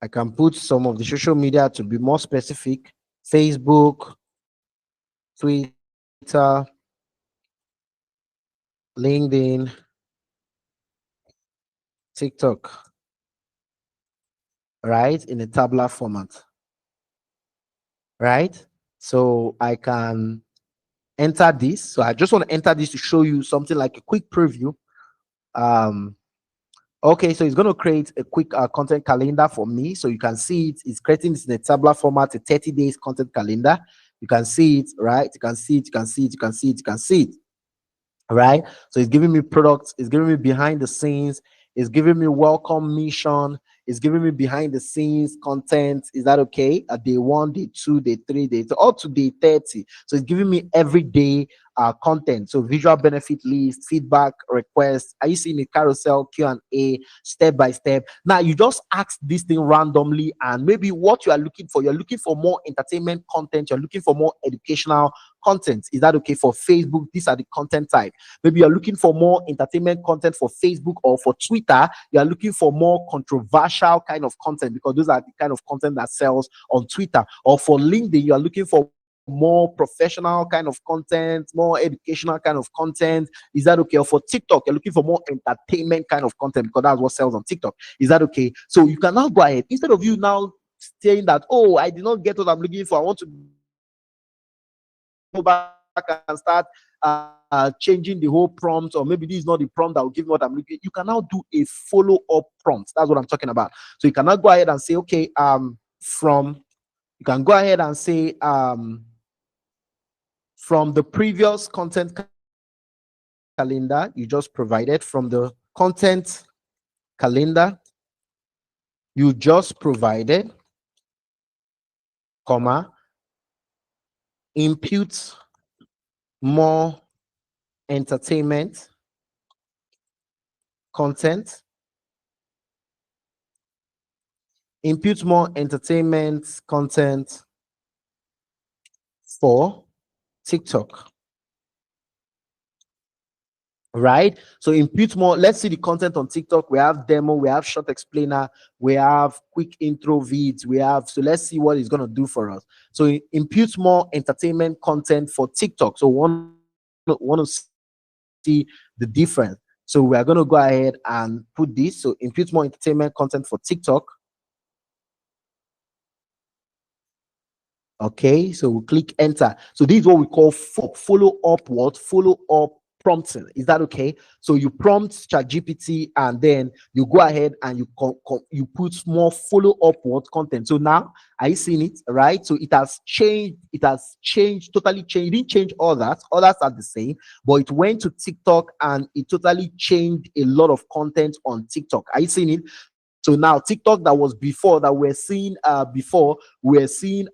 A: I can put some of the social media to be more specific: Facebook, Twitter, LinkedIn, TikTok, right? In a tabular format, right? So I can enter this. So I just want to enter this to show you something like a quick preview. Um, okay, so it's going to create a quick content calendar for me. So you can see it. It's creating this in a tabular format, a 30 days content calendar. You can see it, right? You can see it, you can see it, you can see it, you can see it. Right, so it's giving me products, it's giving me behind the scenes, it's giving me welcome mission, it's giving me behind the scenes content. Is that okay? Day 1, day 2, day 3, day 2, up to day 30. So it's giving me every day content. So visual benefit list, feedback requests. Are you seeing a carousel, Q&A, step by step? Now you just ask this thing randomly, and maybe what you are looking for, you're looking for more entertainment content, you're looking for more educational content. Is that okay? For Facebook, these are the content type. Maybe you're looking for more entertainment content for Facebook, or for Twitter, you are looking for more controversial kind of content, because those are the kind of content that sells on Twitter. Or for LinkedIn, you are looking for more professional kind of content, more educational kind of content. Is that okay? Or for TikTok, you're looking for more entertainment kind of content, because that's what sells on TikTok. Is that okay? So you can now go ahead, instead of you now saying that, oh, I did not get what I'm looking for, I want to go back and start changing the whole prompt, or maybe this is not the prompt that will give me what I'm looking. You can now do a follow-up prompt. That's what I'm talking about. So you can now go ahead and say, okay, from you can go ahead and say, from the previous content calendar you just provided, from the content calendar you just provided, comma, impute more entertainment content, impute more entertainment content for TikTok. Right, so impute more. Let's see the content on TikTok. We have demo, we have short explainer, we have quick intro vids, we have, so let's see what it's going to do for us. So impute more entertainment content for TikTok. So want to see the difference. So we are going to go ahead and put this. So impute more entertainment content for TikTok. Okay, so we click enter. So this is what we call follow up. What? Follow up prompting. Is that okay? So you prompt Chat GPT, and then you go ahead and you put more follow up what content. So now, are you seeing it? Right, so it has changed, totally changed. It didn't change others are the same, but it went to TikTok and it totally changed a lot of content on TikTok. Are you seeing it? So now TikTok, that was before, that we're seeing before, we're seeing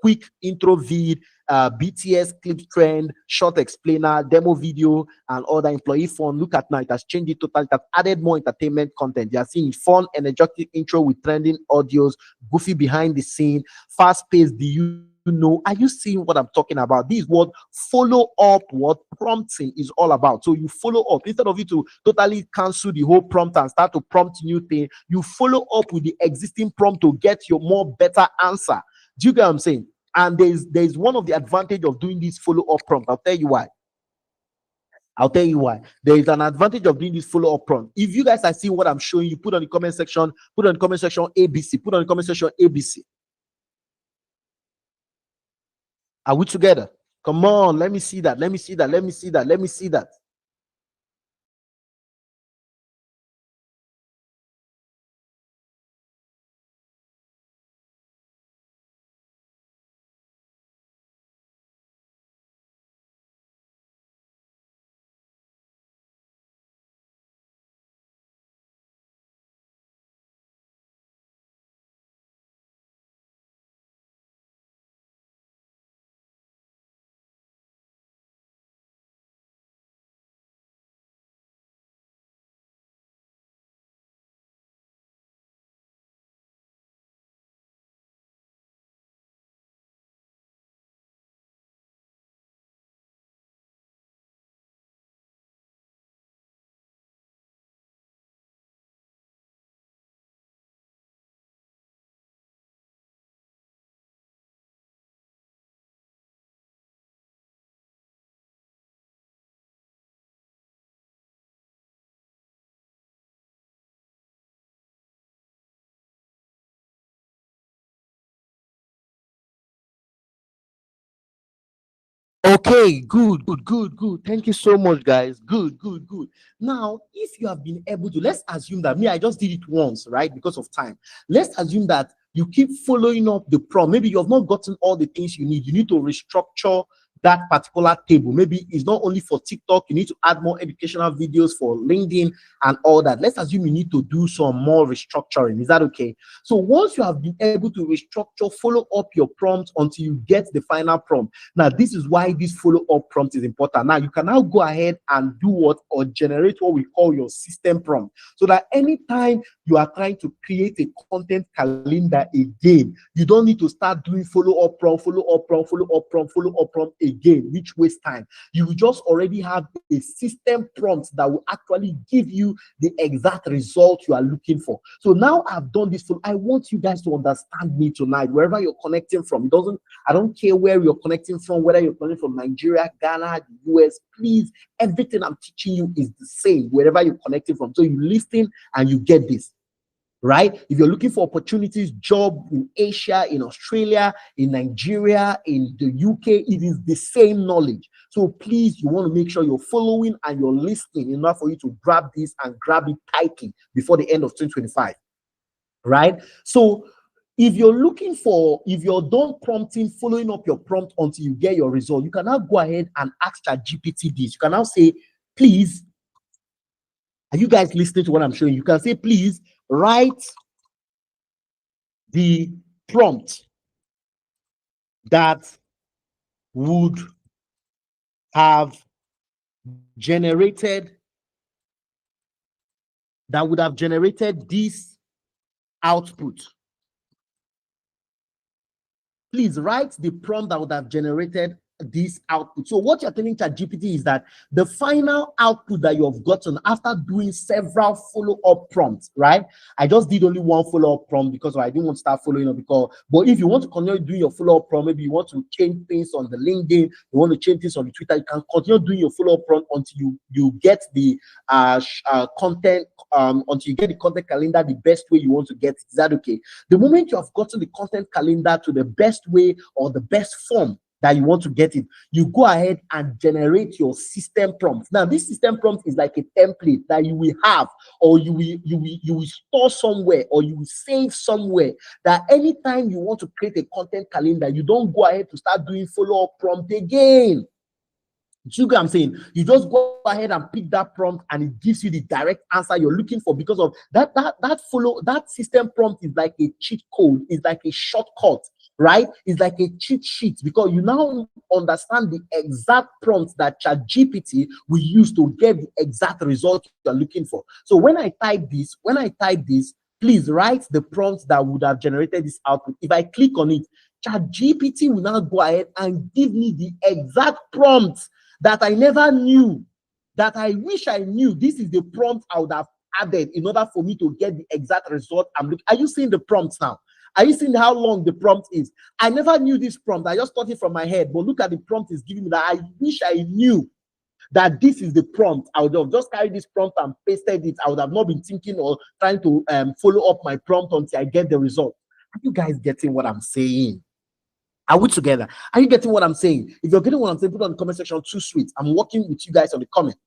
A: quick intro vid, BTS clip trend, short explainer, demo video, and other employee fun. Look at now, it has changed it totally. It has added more entertainment content. You are seeing fun, energetic intro with trending audios, goofy behind the scene, fast paced. Do you know? Are you seeing what I'm talking about? This is what follow up, what prompting is all about. So you follow up, instead of you to totally cancel the whole prompt and start to prompt new thing, you follow up with the existing prompt to get your more better answer. Do you get what I'm saying? And there's one of the advantage of doing this follow up prompt. I'll tell you why. There is an advantage of doing this follow up prompt. If you guys are seeing what I'm showing you, put on the comment section, ABC, put on the comment section ABC. Are we together? Come on, let me see that. Let me see that. Let me see that. Let me see that. Okay, good. Thank you so much, guys. Good. Now, if you have been able to, let's assume that me, I just did it once, right? Because of time. Let's assume that you keep following up the prompt. Maybe you have not gotten all the things you need. You need to restructure that particular table. Maybe it's not only for TikTok, you need to add more educational videos for LinkedIn and all that. Let's assume you need to do some more restructuring. Is that okay? So once you have been able to restructure, follow up your prompt until you get the final prompt. Now, this is why this follow-up prompt is important. Now, you can now go ahead and do what, or generate what we call your system prompt, so that anytime you are trying to create a content calendar again, you don't need to start doing follow-up prompt, again, which wastes time. You will just already have a system prompt that will actually give you the exact result you are looking for. So now I've done this. I want you guys to understand me tonight, wherever you're connecting from. I don't care where you're connecting from, whether you're connecting from Nigeria, Ghana, the US, please, everything I'm teaching you is the same wherever you're connecting from. So you listen and you get this, right? If you're looking for opportunities, job in Asia, in Australia, in Nigeria, in the UK, it is the same knowledge. So please, you want to make sure you're following and you're listening enough for you to grab this and grab it tightly before the end of 2025, right? So if you're done prompting, following up your prompt until you get your result, you can now go ahead and ask Chat GPT this. You can now say, please, are you guys listening to what I'm showing? You can say, please write the prompt that would have generated this output. Please write the prompt that would have generated this output. So what you're telling ChatGPT is that the final output that you have gotten after doing several follow-up prompts, right? I just did only one follow-up prompt because I didn't want to start following up. But if you want to continue doing your follow-up prompt, maybe you want to change things on the LinkedIn, you want to change things on the Twitter, you can continue doing your follow-up prompt until you get the content, until you get the content calendar the best way you want to get. Is that okay? The moment you have gotten the content calendar to the best way or the best form that you want to get it, you go ahead and generate your system prompt. Now, this system prompt is like a template that you will have, or you will store somewhere, or you will save somewhere, that anytime you want to create a content calendar, you don't go ahead to start doing follow-up prompt again. You get what I'm saying? You just go ahead and pick that prompt and it gives you the direct answer you're looking for, because of that system prompt is like a cheat code, it's like a shortcut, right? It's like a cheat sheet, because you now understand the exact prompt that ChatGPT will use to get the exact result you're looking for. So when I type this, please write the prompt that would have generated this output. If I click on it, ChatGPT will now go ahead and give me the exact prompt that I never knew, that I wish I knew. This is the prompt I would have added in order for me to get the exact result I'm looking. Are you seeing the prompts now? Are you seeing how long the prompt is? I never knew this prompt. I just thought it from my head, but look at the prompt is giving me that. I wish I knew that this is the prompt. I would have just carried this prompt and pasted it. I would have not been thinking or trying to follow up my prompt until I get the result. Are you guys getting what I'm saying? Are we together? Are you getting what I'm saying? If you're getting what I'm saying, put on the comment section, too sweet. I'm working with you guys on the comment.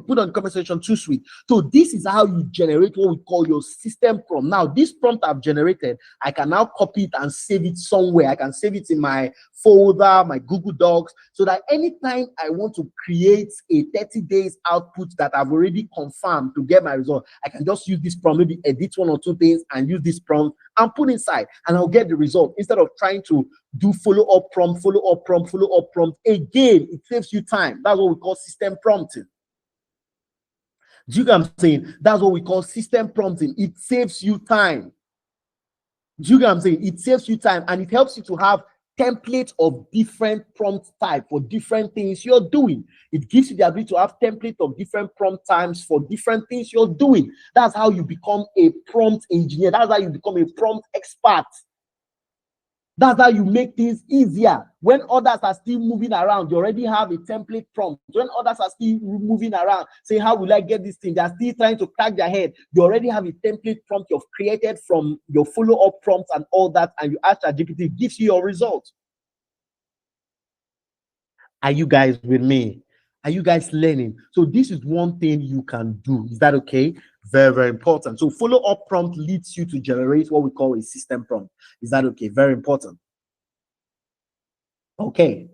A: Put on the comment section, too sweet. So this is how you generate what we call your system prompt. Now, this prompt I've generated, I can now copy it and save it somewhere. I can save it in my folder, my Google Docs, so that anytime I want to create a 30 days output that I've already confirmed to get my result, I can just use this prompt, maybe edit one or two things and use this prompt and put inside, and I'll get the result, instead of trying to do follow-up prompt again. It saves you time. That's what we call system prompting. Do you get what I'm saying? That's what we call system prompting. It saves you time. Do you get what I'm saying? It saves you time, and it helps you to have templates of different prompt type for different things you're doing. It gives you the ability to have template of different prompt times for different things you're doing. That's how you become a prompt engineer. That's how you become a prompt expert. That's how you make things easier. When others are still moving around, you already have a template prompt. When others are still moving around, say, how will I get this thing? They're still trying to crack their head. You already have a template prompt you've created from your follow-up prompts and all that, and you ask ChatGPT, it gives you your results. Are you guys with me? Are you guys learning? So this is one thing you can do. Is that okay? Very, very important. So follow-up prompt leads you to generate what we call a system prompt. Is that okay? Very important. Okay.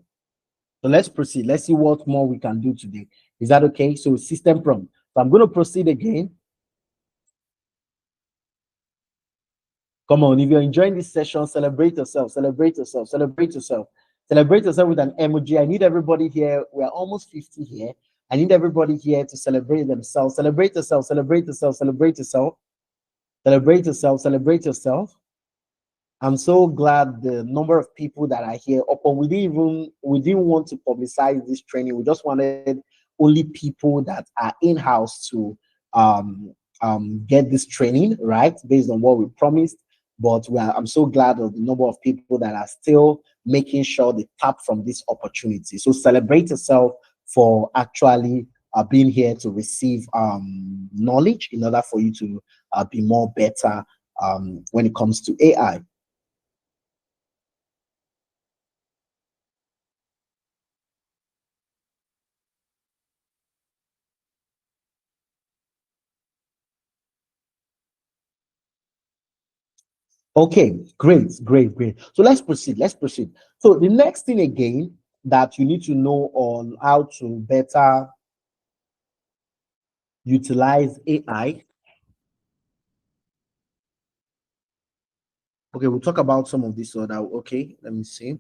A: So let's proceed. Let's see what more we can do today. Is that okay? So system prompt. So I'm going to proceed again. Come on, if you're enjoying this session, celebrate yourself, celebrate yourself, celebrate yourself, celebrate yourself with an emoji. I need everybody here. We're almost 50 here. I need everybody here to celebrate themselves. Celebrate yourself, celebrate yourself, celebrate yourself, celebrate yourself, celebrate yourself. I'm so glad the number of people that are here. Upon we didn't want to publicize this training. We just wanted only people that are in-house to um, get this training, right? Based on what we promised. But I'm so glad of the number of people that are still making sure they tap from this opportunity. So celebrate yourself for actually being here to receive knowledge in order for you to be more better when it comes to AI. Okay, great, great, great. So let's proceed. Let's proceed. So the next thing again that you need to know on how to better utilize AI. Okay, we'll talk about some of this other. Okay, let me see.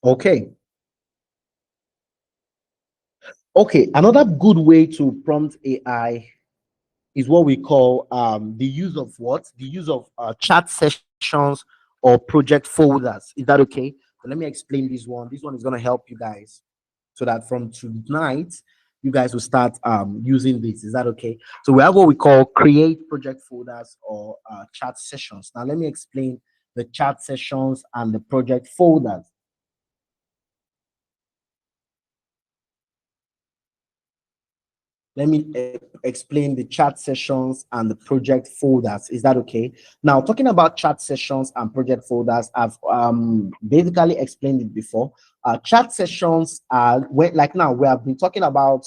A: Okay, okay. Another good way to prompt AI is what we call the use of what? The use of chat sessions or project folders. Is that okay? So let me explain this one. This one is going to help you guys so that from tonight, you guys will start using this. Is that okay? So we have what we call create project folders or chat sessions. Now, let me explain the chat sessions and the project folders. Let me explain the chat sessions and the project folders. Is that okay? Now, talking about chat sessions and project folders, I've basically explained it before. Chat sessions are like now we have been talking about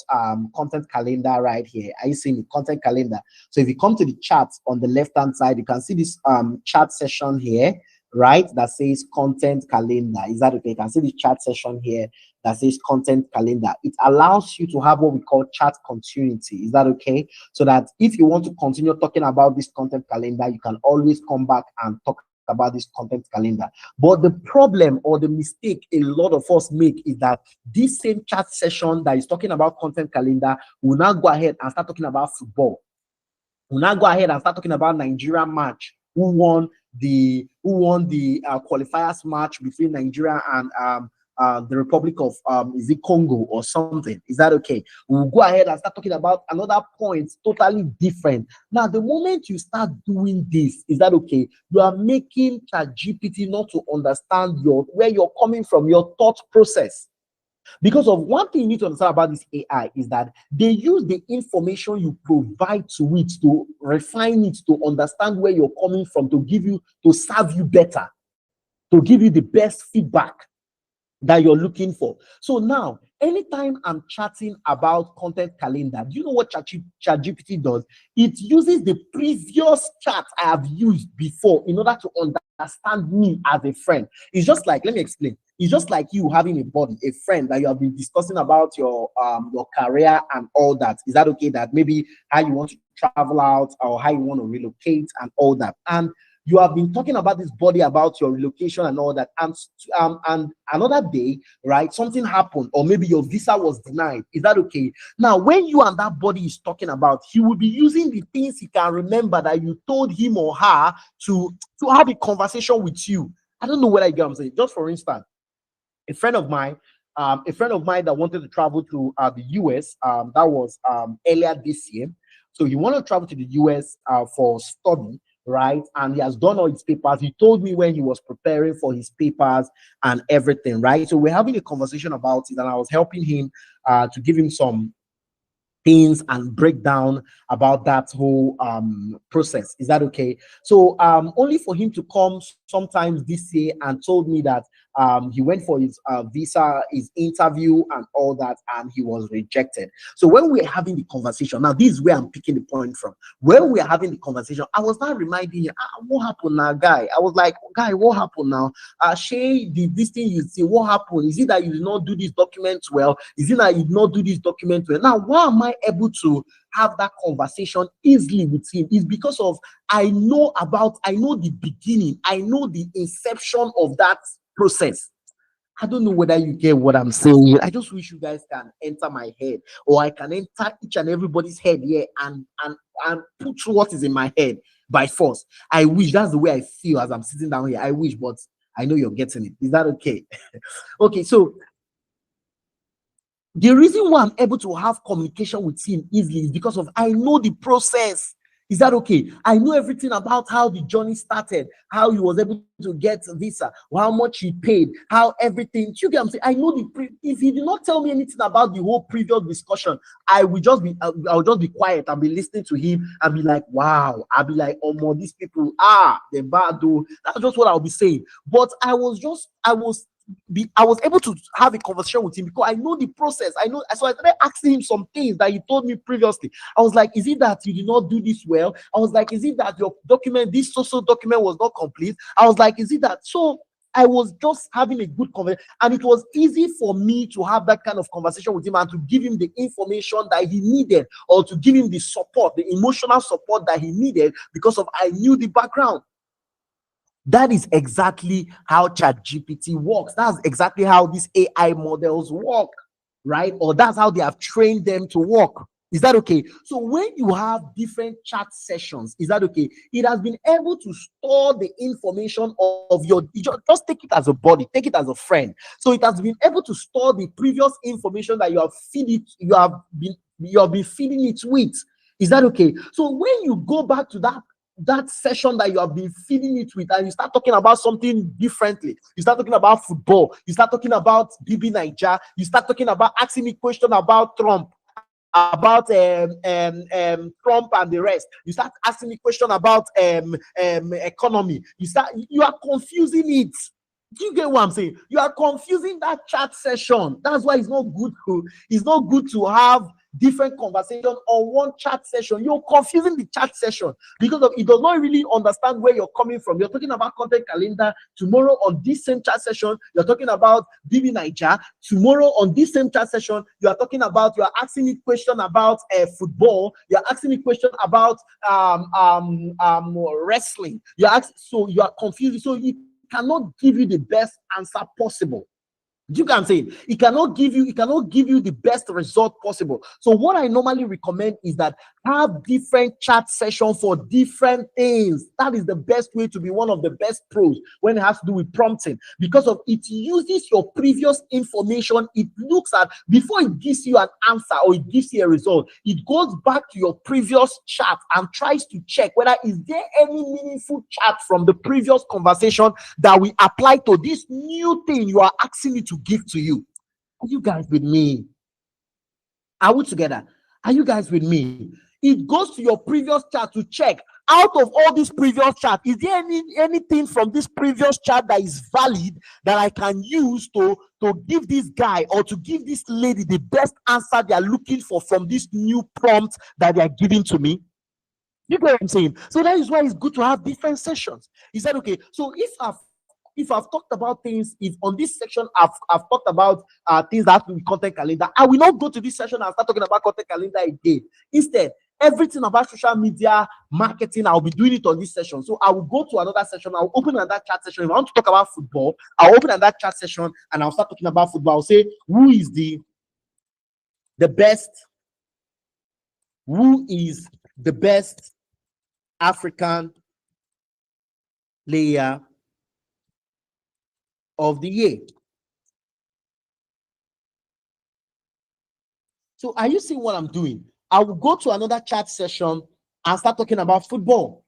A: content calendar right here. Are you seeing the content calendar? So if you come to the chat on the left hand side, you can see this chat session here, right? That says content calendar. Is that okay? You can see the chat session here that says content calendar. It allows you to have what we call chat continuity. Is that okay? So that if you want to continue talking about this content calendar, you can always come back and talk about this content calendar. But the problem or the mistake a lot of us make is that this same chat session that is talking about content calendar will now go ahead and start talking about football. We'll now go ahead and start talking about Nigeria match. Who won the qualifiers match between Nigeria and the Republic of is it Congo or something? Is that okay? We'll go ahead and start talking about another point totally different. Now, the moment you start doing this, is that okay? You are making Chat GPT not to understand where you're coming from, your thought process. Because of one thing you need to understand about this AI is that they use the information you provide to it to refine it to understand where you're coming from, to serve you better, to give you the best feedback that you're looking for. So now, anytime I'm chatting about content calendar, do you know what ChatGPT does? It uses the previous chat I have used before in order to understand me as a friend. It's just like, let me explain. It's just like you having a buddy, a friend that you have been discussing about your career and all that. Is that okay? That maybe how you want to travel out or how you want to relocate and all that. And you have been talking about this body, about your relocation and all that, and another day, right, something happened, or maybe your visa was denied. Is that okay? Now when you and that body is talking about, he will be using the things he can remember that you told him or her to have a conversation with you. I don't know whether you get what I'm saying. Just for instance, a friend of mine, that wanted to travel to the US. That was earlier this year. So he wanted to travel to the US for study, right? And he has done all his papers. He told me when he was preparing for his papers and everything, right? So we're having a conversation about it, and I was helping him to give him some things and break down about that whole process. Is that okay? So only for him to come sometimes this year and told me that he went for his visa, his interview and all that, and he was rejected. So when we're having the conversation, now this is where I'm picking the point from. When we're having the conversation, I was not reminding him, what happened now, guy? I was like, guy, what happened now? Shay, this thing you see, what happened? Is it that you did not do this document well? Is it that you did not do this document well? Now, why am I able to have that conversation easily with him? Is because of I know the beginning, I know the inception of that process. I don't know whether you get what I'm saying. I just wish you guys can enter my head, or I can enter each and everybody's head here and put through what is in my head by force. I wish that's the way I feel as I'm sitting down here. I wish, but I know you're getting it. Is that okay? Okay, so the reason why I'm able to have communication with him easily is because of I know the process. Is that okay? I know everything about how the journey started, how he was able to get a visa, how much he paid, how everything. You get what I'm saying? I know if he did not tell me anything about the whole previous discussion, I'll just be quiet and be listening to him and be like, wow. I'll be like, oh, more these people, they're bad though. That's just what I'll be saying. But I was able to have a conversation with him because I know the process. I know, so I started asking him some things that he told me previously. I was like, is it that you did not do this well? I was like, is it that your document, this social document was not complete? I was like, is it that? So I was just having a good conversation, and it was easy for me to have that kind of conversation with him and to give him the information that he needed, or to give him the support, the emotional support that he needed, because of I knew the background. That is exactly how Chat GPT works. That's exactly how these AI models work, right? Or that's how they have trained them to work. Is that okay? So when you have different chat sessions, is that okay? It has been able to store the information of your, just take it as a body, take it as a friend. So it has been able to store the previous information that you have been feeding it with. Is that okay? So when you go back to that session that you have been feeding it with, and you start talking about something differently, you start talking about football, you start talking about BB Niger, you start talking about asking me question about Trump, about Trump and the rest, you start asking me question about economy, you are confusing it. Do you get what I'm saying? You are confusing that chat session. That's why it's not good to have different conversation on one chat session. You're confusing the chat session because it does not really understand where you're coming from. You're talking about content calendar. Tomorrow on this same chat session, you're talking about BB Niger. Tomorrow on this same chat session, you're asking me question about football. You're asking me question about wrestling. So you are confused. So you cannot give you the best answer possible. You can say it cannot give you the best result possible. So what I normally recommend is that have different chat sessions for different things. That is the best way to be one of the best pros when it has to do with prompting, because of it uses your previous information. It looks at, before it gives you an answer or it gives you a result, it goes back to your previous chat and tries to check whether is there any meaningful chat from the previous conversation that we apply to this new thing you are asking it to give to you. Are you guys with me? Are we together? Are you guys with me? It goes to your previous chat to check out of all this previous chat, is there anything from this previous chat that is valid that I can use to give this guy or to give this lady the best answer they are looking for from this new prompt that they are giving to me? You get what I'm saying? So that is why it's good to have different sessions. Is that okay? So if I've talked about things, if on this section I've talked about things that have to do with content calendar, I will not go to this session and start talking about content calendar again. Instead, everything about social media marketing, I'll be doing it on this session. So I will go to another session. I'll open another chat session. If I want to talk about football, I'll open another chat session and I'll start talking about football. I'll say, who is the best African player of the year? So are you seeing what I'm doing? I will go to another chat session and start talking about football.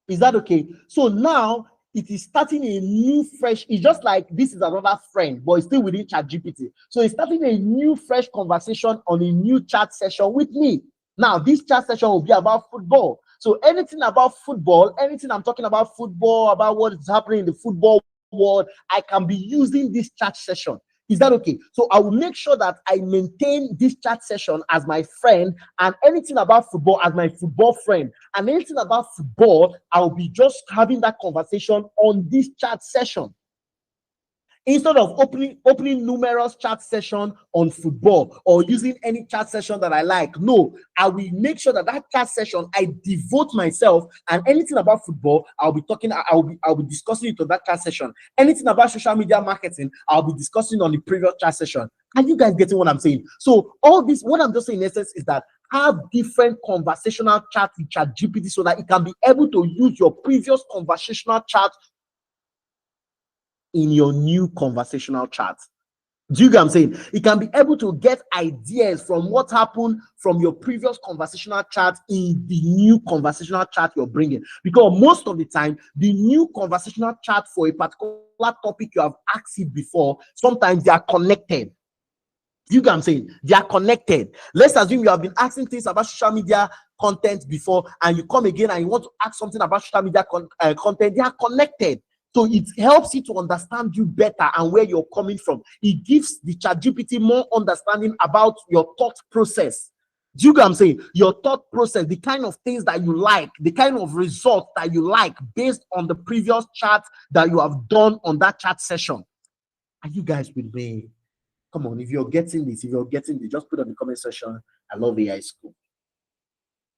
A: Is that okay? So now it is starting a new fresh, it's just like this is another friend, but it's still within Chat GPT. So it's starting a new fresh conversation on a new chat session with me. Now this chat session will be about football. So anything about football, anything I'm talking about football, about what is happening in the football world, I can be using this chat session. Is that okay? So I will make sure that I maintain this chat session as my friend, and anything about football as my football friend, and anything about football, I'll be just having that conversation on this chat session. Instead of opening numerous chat session on football or using any chat session that I like, no, I will make sure that chat session, I devote myself, and anything about football, I'll be discussing it on that chat session. Anything about social media marketing, I'll be discussing on the previous chat session. Are you guys getting what I'm saying? So all this, what I'm just saying in essence is that have different conversational chat with Chat GPT so that it can be able to use your previous conversational chat in your new conversational chat. Do you get what I'm saying? It can be able to get ideas from what happened from your previous conversational chat in the new conversational chat you're bringing. Because most of the time, the new conversational chat for a particular topic you have asked it before, sometimes they are connected. You get what I'm saying? They are connected. Let's assume you have been asking things about social media content before, and you come again and you want to ask something about social media content. They are connected. So it helps you to understand you better and where you're coming from. It gives the Chat GPT more understanding about your thought process. Do you get what I'm saying? Your thought process, the kind of things that you like, the kind of results that you like based on the previous chat that you have done on that chat session. Are you guys with me? Come on, if you're getting this, just put on the comment section, I love AI school.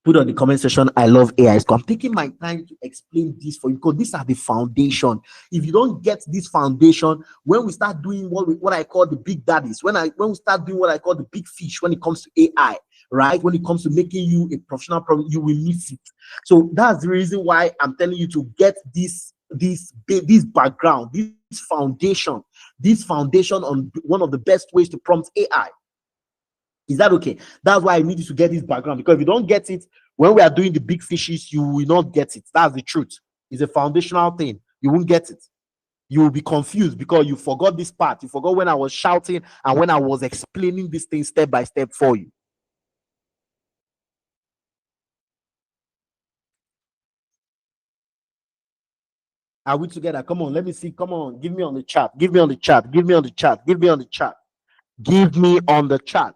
A: Put on the comment section, I love AI school. I'm taking my time to explain this for you because these are the foundation. If you don't get this foundation, when we start doing what I call the big daddies, when we start doing what I call the big fish, when it comes to AI, right? When it comes to making you a professional problem, you will miss it. So that's the reason why I'm telling you to get this background, this foundation on one of the best ways to prompt AI. Is that okay? That's why I need you to get this background, because if you don't get it, when we are doing the big fishes, you will not get it. That's the truth. It's a foundational thing. You won't get it. You will be confused because you forgot this part. You forgot when I was shouting and when I was explaining this thing step by step for you. Are we together? Come on, let me see. Come on, give me on the chat. Give me on the chat. Give me on the chat. Give me on the chat. Give me on the chat.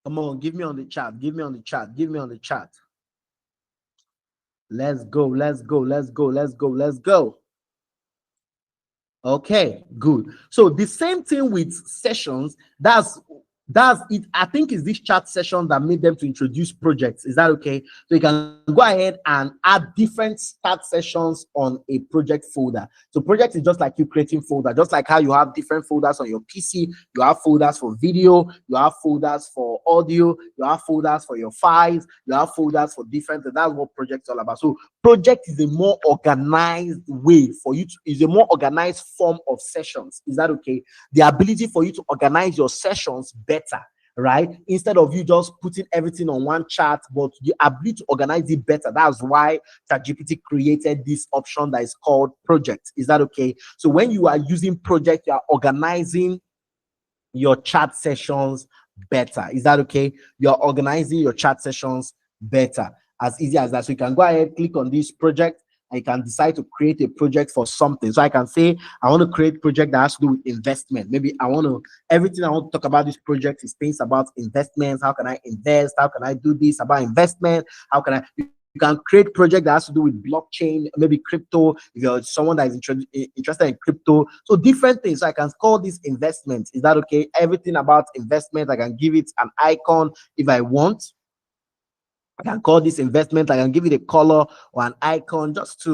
A: Come on, give me on the chat. Give me on the chat. Give me on the chat. Let's go. Let's go. Let's go. Let's go. Let's go. Okay, good. So the same thing with sessions. That's it. I think is this chat session that made them to introduce projects. Is that okay? So you can go ahead and add different start sessions on a project folder. So project is just like you creating folder, just like how you have different folders on your PC. You have folders for video, you have folders for audio, you have folders for your files, you have folders for different. That's what project is all about. So project is a more organized way for you to, is a more organized form of sessions. Is that okay? The ability for you to organize your sessions better, right? Instead of you just putting everything on one chart, but the ability to organize it better. That's why ChatGPT created this option that is called project. Is that okay? So when you are using project, you are organizing your chat sessions better. Is that okay? You're organizing your chat sessions better. As easy as that. So you can go ahead, click on this project, and you can decide to create a project for something. So I can say I want to create a project that has to do with investment. Maybe I want to, everything I want to talk about this project is things about investments. How can I invest? How can I do this about investment? How can I, you can create project that has to do with blockchain, maybe crypto, if you're someone that is interested in crypto. So different things. So I can call this investment. Is that okay? Everything about investment, I can give it an icon if I want. I can call this investment. I can give it a color or an icon just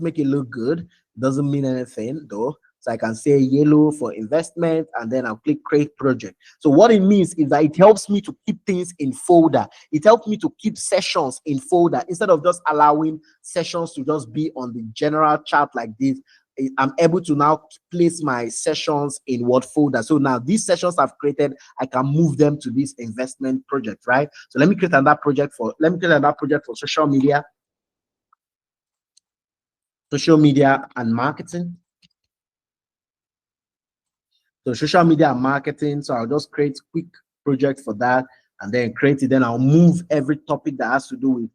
A: make it look good. It doesn't mean anything though. So I can say yellow for investment, and then I'll click create project. So what it means is that it helps me to keep things in folder. It helps me to keep sessions in folder instead of just allowing sessions to just be on the general chat like this. I'm able to now place my sessions in what folder. So now these sessions I've created, I can move them to this investment project, right? So let me create another project for social media and marketing. So social media and marketing. So I'll just create quick project for that and then create it. Then I'll move every topic that has to do with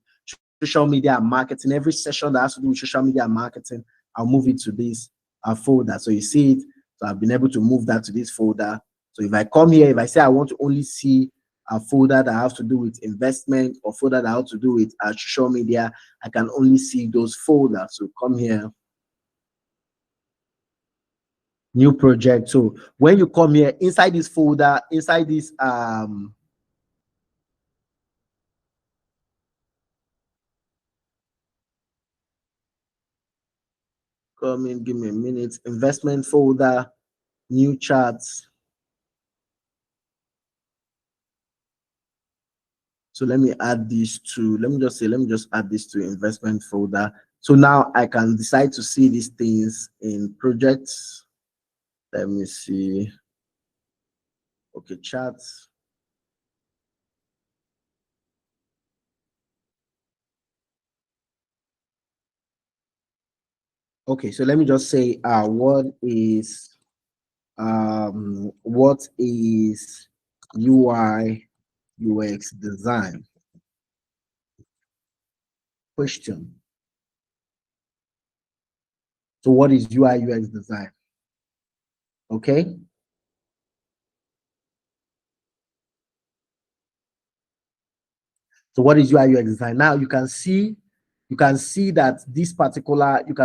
A: social media and marketing, every session that has to do with social media and marketing, I'll move it to this folder. So you see it. So I've been able to move that to this folder. So if I come here, if I say I want to only see a folder that has to do with investment or folder that has to do with social media, I can only see those folders. So come here, new project. So when you come here, inside this folder, inside this come in, give me a minute, investment folder, new charts. So let me add this to, let me just add this to investment folder. So now I can decide to see these things in projects. Let me see. Okay, charts. Okay, so let me just say what is UI UX design? Question. So what is UI UX design? Okay. So what is UI UX design? Now you can see that this particular UI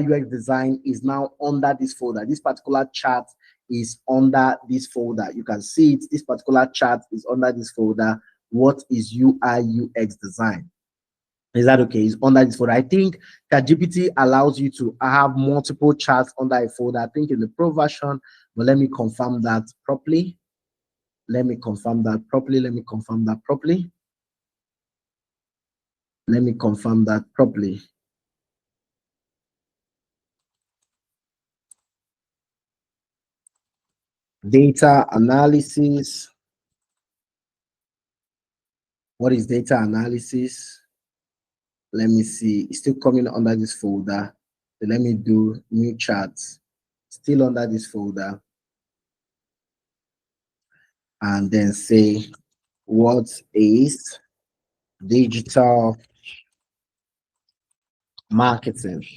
A: UX design is now under this folder. This particular chart is under this folder. You can see it. This particular chart is under this folder. What is UI UX design? Is that okay? It's under this folder. I think Chat GPT allows you to have multiple charts under a folder. I think in the pro version, but let me confirm that properly. Let me confirm that properly. Let me confirm that properly. Let me confirm that properly. Data analysis. What is data analysis? Let me see. It's still coming under this folder. So let me do new charts. Still under this folder. And then say, what is digital marketing?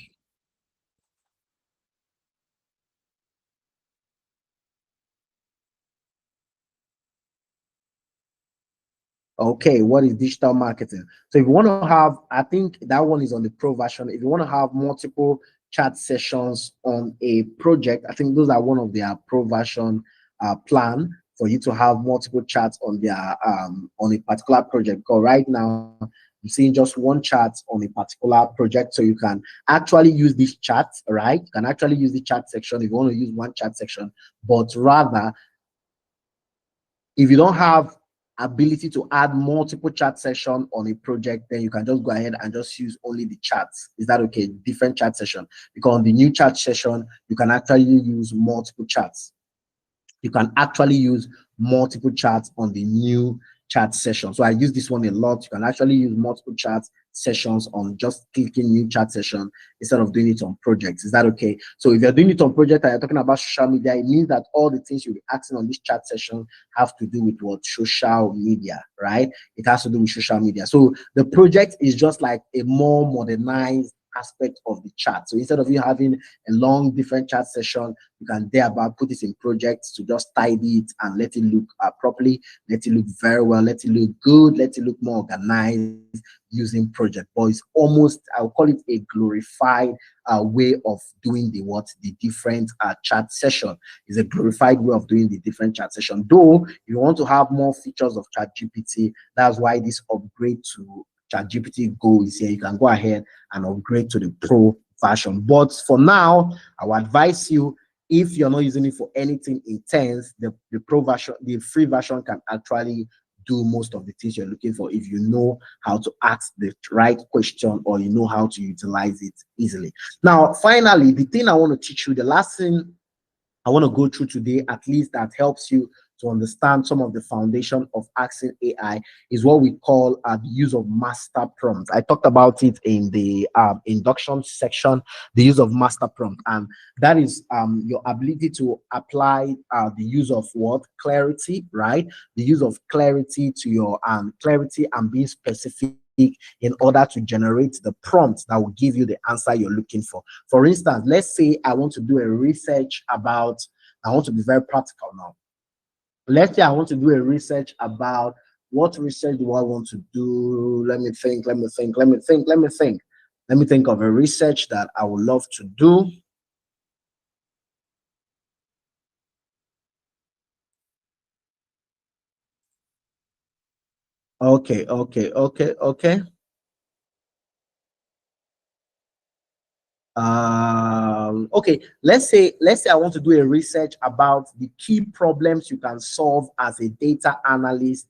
A: Okay, what is digital marketing? So if you want to have, I think that one is on the pro version. If you want to have multiple chat sessions on a project, I think those are one of their pro version plan for you to have multiple chats on their on a particular project. Because right now I'm seeing just one chat on a particular project, so you can actually use this chat, right? You can actually use the chat section if you want to use one chat section, but rather if you don't have ability to add multiple chat session on a project, then you can just go ahead and just use only the chats. Is that okay? Different chat session. Because on the new chat session, you can actually use multiple chats. You can actually use multiple chats on the new chat session. So I use this one a lot. You can actually use multiple chats, sessions on just clicking new chat session instead of doing it on projects. Is that okay? So if you're doing it on project and you're talking about social media, it means that all the things you'll be asking on this chat session have to do with what? Social media, right? It has to do with social media. So the project is just like a more modernized aspect of the chat. So instead of you having a long different chat session, you can thereby put it in projects to just tidy it and let it look properly, let it look very well, let it look good, let it look more organized using project. But it's almost, I'll call it a glorified way of doing the different chat session. Is a glorified way of doing the different chat session. Though if you want to have more features of Chat GPT, that's why this upgrade to Chat GPT Go is here. You can go ahead and upgrade to the pro version. But for now, I would advise you, if you're not using it for anything intense, the pro version, the free version can actually do most of the things you're looking for if you know how to ask the right question or you know how to utilize it easily. Now, finally, the thing I want to teach you, the last thing I want to go through today, at least that helps you to understand some of the foundation of asking AI, is what we call the use of master prompts. I talked about it in the induction section, the use of master prompt, and that is your ability to apply the use of what? Clarity, right? The use of clarity to your clarity and being specific in order to generate the prompt that will give you the answer you're looking for. For instance, let's say I want to do a research about, I want to be very practical now. Let's say I want to do a research about, what research do I want to do? Let me think. Let me think of a research that I would love to do. Okay. Okay, let's say I want to do a research about the key problems you can solve as a data analyst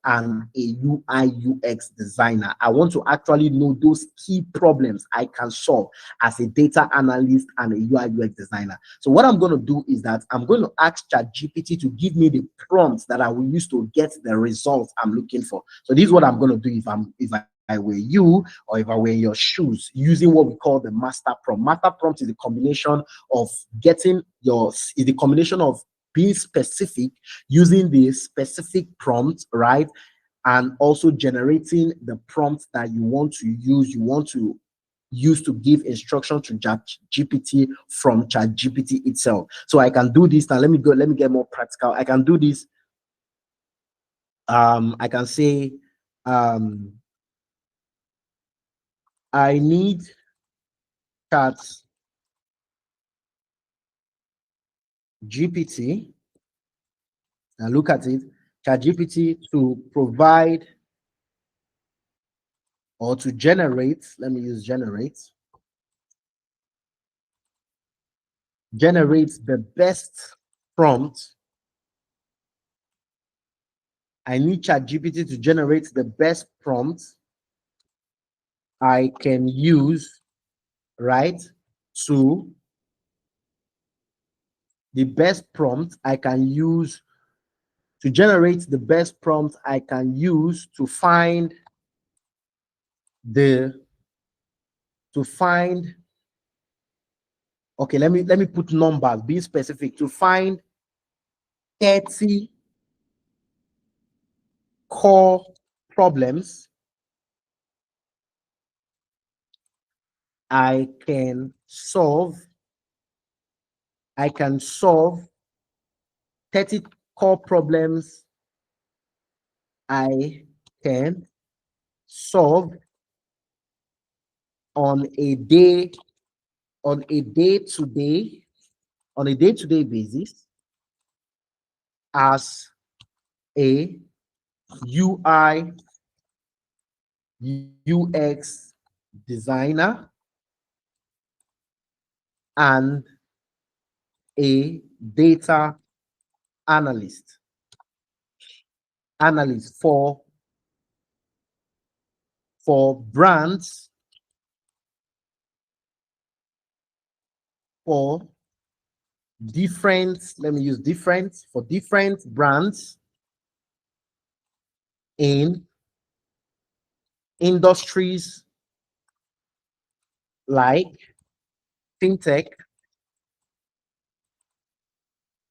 A: and a UI UX designer. I want to actually know those key problems I can solve as a data analyst and a UI UX designer. So what I'm going to do is that I'm going to ask ChatGPT to give me the prompts that I will use to get the results I'm looking for. So this is what I'm going to do if I were you, or if I were in your shoes, using what we call the master prompt. Master prompt is the combination of being specific, using the specific prompt, right? And also generating the prompt that you want to use to give instruction to Chat GPT from Chat GPT itself. So I can do this now. Let me get more practical. I can do this. I can say, I need Chat GPT, and look at it, Chat GPT to provide or to generate, let me use generate the best prompt. I need Chat GPT to generate the best prompt I can use, right? To the best prompt I can use to generate the best prompt I can use to find the okay, let me put numbers, being specific, to find 30 core problems I can solve 30 core problems I can solve on a day to day basis as a UI UX designer and a data analyst for brands, for different, let me use different, for different brands in industries like fintech,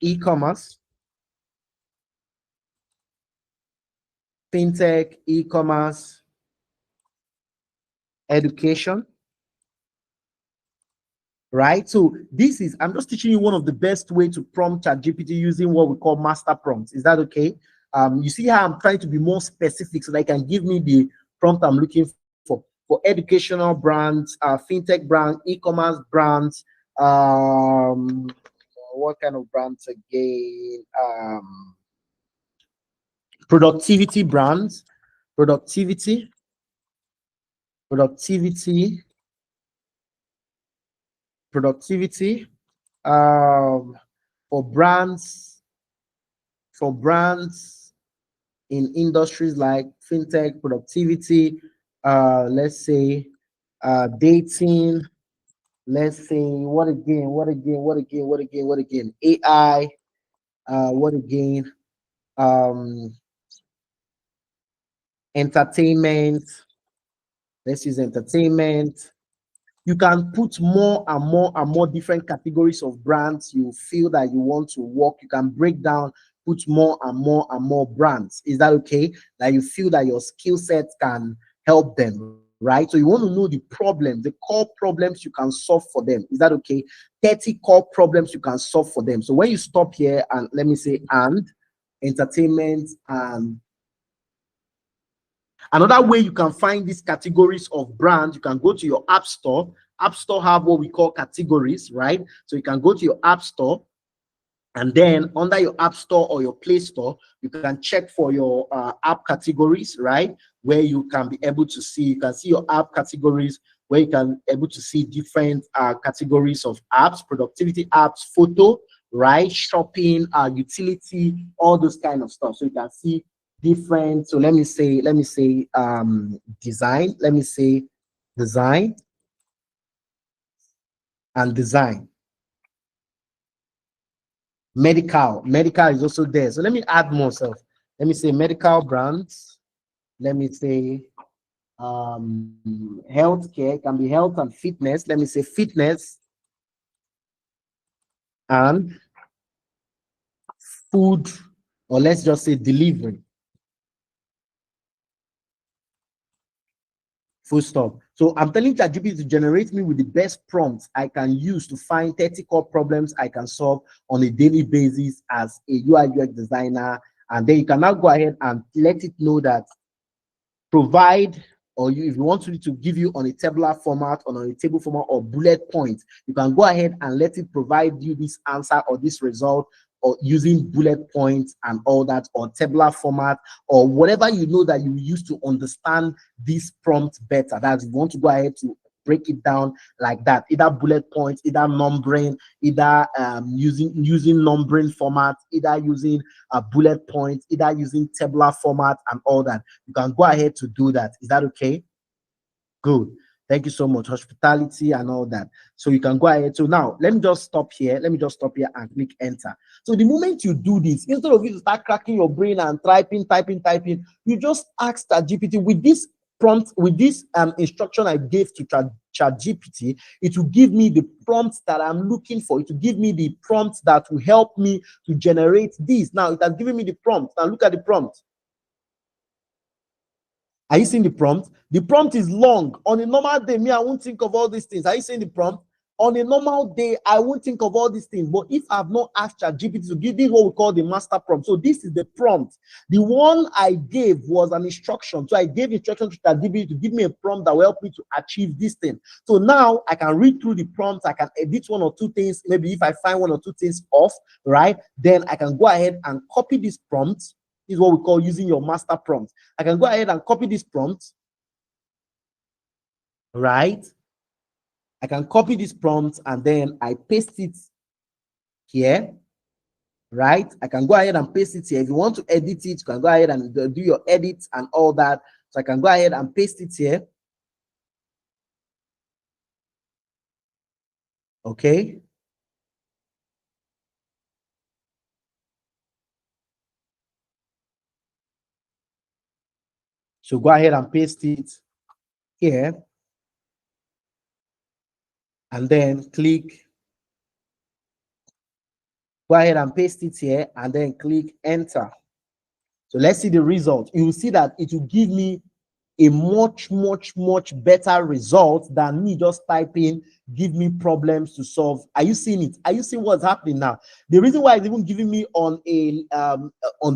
A: e-commerce, fintech, e-commerce, education, right? So this is, I'm just teaching you one of the best way to prompt ChatGPT using what we call master prompts. Is that okay? You see how I'm trying to be more specific so they can give me the prompt I'm looking for educational brands, fintech brands, e-commerce brands, what kind of brands again? Productivity brands, productivity, productivity, productivity, um, for brands, for brands in industries like fintech, productivity, let's say dating, let's say what again? AI, what again? Um, entertainment, let's use entertainment. You can put more and more and more different categories of brands you feel that you want to work. You can break down, put more and more and more brands. Is that okay? That you feel that your skill set can help them, right? So you want to know the problems, the core problems you can solve for them. Is that okay? 30 core problems you can solve for them. So when you stop here and let me say and entertainment and another way you can find these categories of brands, you can go to your app store. App store have what we call categories, right? So you can go to your app store, and then under your app store or your play store, you can check for your app categories, right? Where you can be able to see, you can see your app categories, where you can able to see different categories of apps, productivity apps, photo, right? Shopping, utility, all those kind of stuff. So you can see different. So let me say design, let me say design and design. Medical is also there. So let me add more stuff. Let me say medical brands. Let me say healthcare, can be health and fitness. Let me say fitness and food, or let's just say delivery. Full stop. So I'm telling ChatGPT to generate me with the best prompts I can use to find 30 core problems I can solve on a daily basis as a UI UX designer. And then you can now go ahead and let it know that provide, or you, if you want to give you on a tabular format or on a table format or bullet points, you can go ahead and let it provide you this answer or this result, or using bullet points and all that, or tabular format, or whatever you know that you use to understand this prompt better. That you want to go ahead to break it down like that, either bullet points, either numbering, either using numbering format, either using bullet points, either using tabular format and all that. You can go ahead to do that. Is that okay? Good. Thank you so much. Hospitality and all that. So you can go ahead. So now let me just stop here. Let me just stop here and click enter. So the moment you do this, instead of you to start cracking your brain and typing, you just ask ChatGPT with this prompt, with this instruction I gave to ChatGPT, it will give me the prompt that I'm looking for. It will give me the prompt that will help me to generate this. Now it has given me the prompt. Now look at the prompt. Are you seeing the prompt? The prompt is long. On a normal day, me, I won't think of all these things. Are you seeing the prompt? On a normal day, I won't think of all these things. But if I've not asked ChatGPT to give me what we call the master prompt, so this is the prompt. The one I gave was an instruction. So I gave instruction to ChatGPT to give me a prompt that will help me to achieve this thing. So now I can read through the prompt. I can edit one or two things. Maybe if I find one or two things off, right? Then I can go ahead and copy this prompt. This is what we call using your master prompt. I can go ahead and copy this prompt, right? I can copy this prompt and then I paste it here, right? I can go ahead and paste it here. If you want to edit it, you can go ahead and do your edits and all that. So I can go ahead and paste it here. Okay. So go ahead and paste it here. and then click, go ahead and paste it here, and then click enter. So let's see the result. You will see that it will give me a much better result than me just typing give me problems to solve. Are you seeing it? Are you seeing what's happening now? The reason why it's even giving me on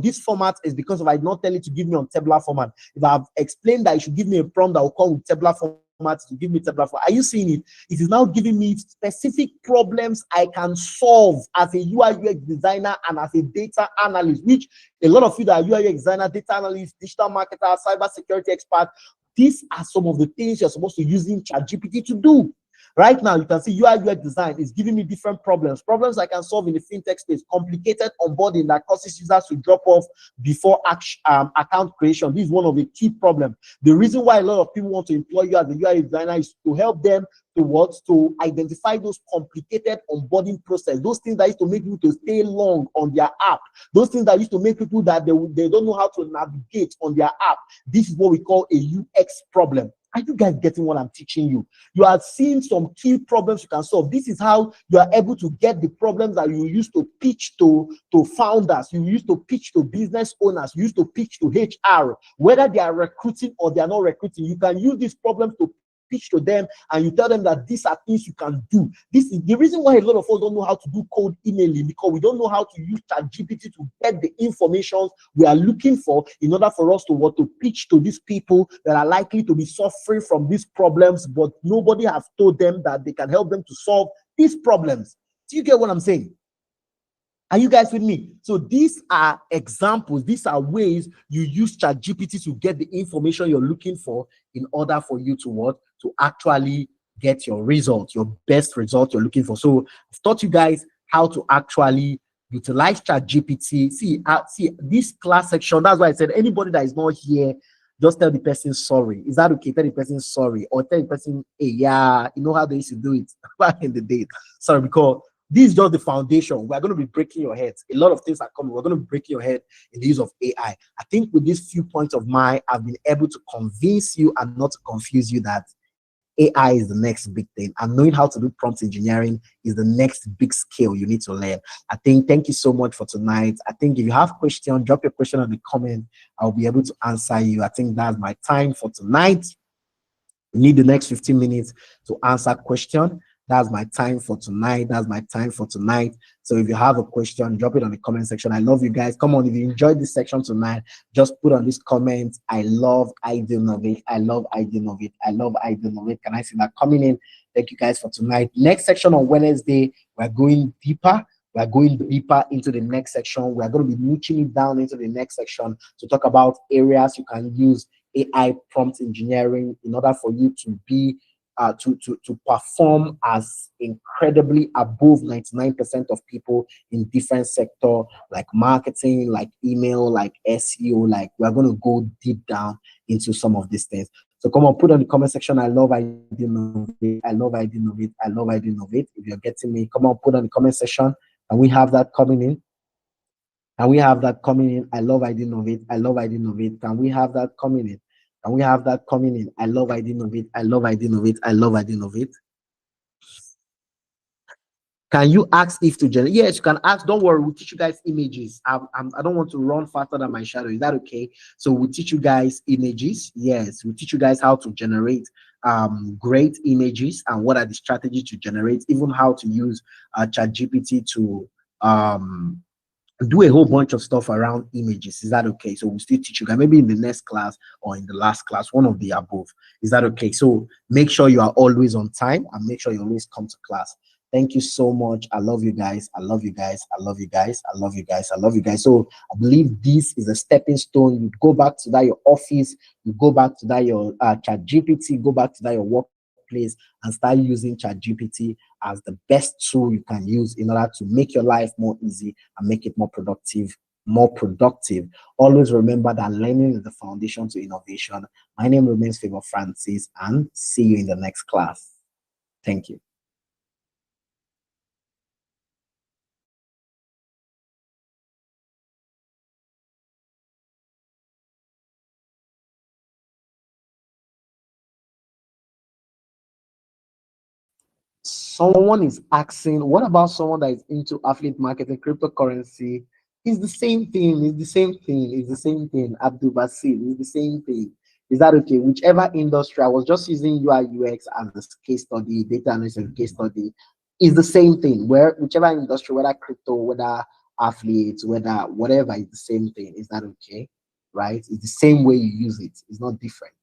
A: this format is because if I did not tell it to give me on tabular format, if I've explained that it should give me a prompt that will come with tabular format to give me tabular format, are you seeing it? It is now giving me specific problems I can solve as a UI UX designer and as a data analyst, which a lot of you that are UI UX designer, data analyst, digital marketer, cyber security expert, these are some of the things you're supposed to use in Chat GPT to do. Right now, you can see UI UX design is giving me different problems I can solve in the fintech space, complicated onboarding that causes users to drop off before account creation. This is one of the key problems. The reason why a lot of people want to employ you as a UI designer is to help them to identify those complicated onboarding process, those things that used to make people to stay long on their app, those things that used to make people that they don't know how to navigate on their app. This is what we call a UX problem. Are you guys getting what I'm teaching you? You are seeing some key problems you can solve. This is how you are able to get the problems that you used to pitch to founders, you used to pitch to business owners, you used to pitch to HR, whether they are recruiting or they are not recruiting. You can use these problems to pitch to them, and you tell them that these are things you can do. This is the reason why a lot of us don't know how to do cold emailing, because we don't know how to use ChatGPT to get the information we are looking for in order for us to pitch to these people that are likely to be suffering from these problems, but nobody has told them that they can help them to solve these problems. Do you get what I'm saying? Are you guys with me? So these are examples. These are ways you use ChatGPT to get the information you're looking for in order for you to actually get your result, your best result you're looking for. So I've taught you guys how to actually utilize ChatGPT. See this class section. That's why I said anybody that is not here, just tell the person sorry. Is that okay? Tell the person sorry, or tell the person, hey, yeah, you know how they used to do it back in the day. Sorry, because this is just the foundation. We're going to be breaking your head. A lot of things are coming. We're going to be breaking your head in the use of AI. I think with these few points of mine, I've been able to convince you and not to confuse you that AI is the next big thing. And knowing how to do prompt engineering is the next big skill you need to learn. I think, thank you so much for tonight. I think if you have questions, drop your question in the comment. I'll be able to answer you. I think that's my time for tonight. We need the next 15 minutes to answer question. That's my time for tonight. That's my time for tonight. So if you have a question, drop it on the comment section. I love you guys. Come on, if you enjoyed this section tonight, just put on this comment. I love idea of it. I love idea of it. I love idea of it. Can I see that coming in? Thank you guys for tonight. Next section on Wednesday, we're going deeper. We're going deeper into the next section. We're going to be niching it down into the next section to talk about areas you can use AI prompt engineering in order for you to be to perform as incredibly above 99% of people in different sector like marketing, like email, like SEO. Like, we're going to go deep down into some of these things. So come on, put on the comment section. I love idea of it. I love idea of it. I love idea of it. If you're getting me, come on, put on the comment section, and we have that coming in. And we have that coming in. I love idea of it. I love idea of it. Can we have that coming in? And we have that coming in. I love idea of it. I love idea of it. I love idea of it. Can you ask if to generate? Yes, you can ask. Don't worry, we'll teach you guys images. I don't want to run faster than my shadow. Is that okay? So we'll teach you guys images. Yes, we'll teach you guys how to generate great images and what are the strategies to generate, even how to use ChatGPT to do a whole bunch of stuff around images. Is that okay? So we'll still teach you guys, maybe in the next class or in the last class, one of the above. Is that okay? So make sure you are always on time and make sure you always come to class. Thank you so much. I love you guys. I love you guys. I love you guys. I love you guys. I love you guys. So I believe this is a stepping stone. You go back to that your office, you go back to that your Chat GPT, go back to that your workplace and start using Chat GPT as the best tool you can use in order to make your life more easy and make it more productive. Always remember that learning is the foundation to innovation. My name remains Favor Francis, and see you in the next class. Thank you. Someone is asking, what about someone that is into affiliate marketing, cryptocurrency? It's the same thing. It's the same thing. It's the same thing. Abdul Basil, it's the same thing. Is that okay? Whichever industry, I was just using UI UX as a case study, data analysis as a case study. Is the same thing. Where whichever industry, whether crypto, whether affiliates, whether whatever, is the same thing. Is that okay? Right? It's the same way you use it. It's not different.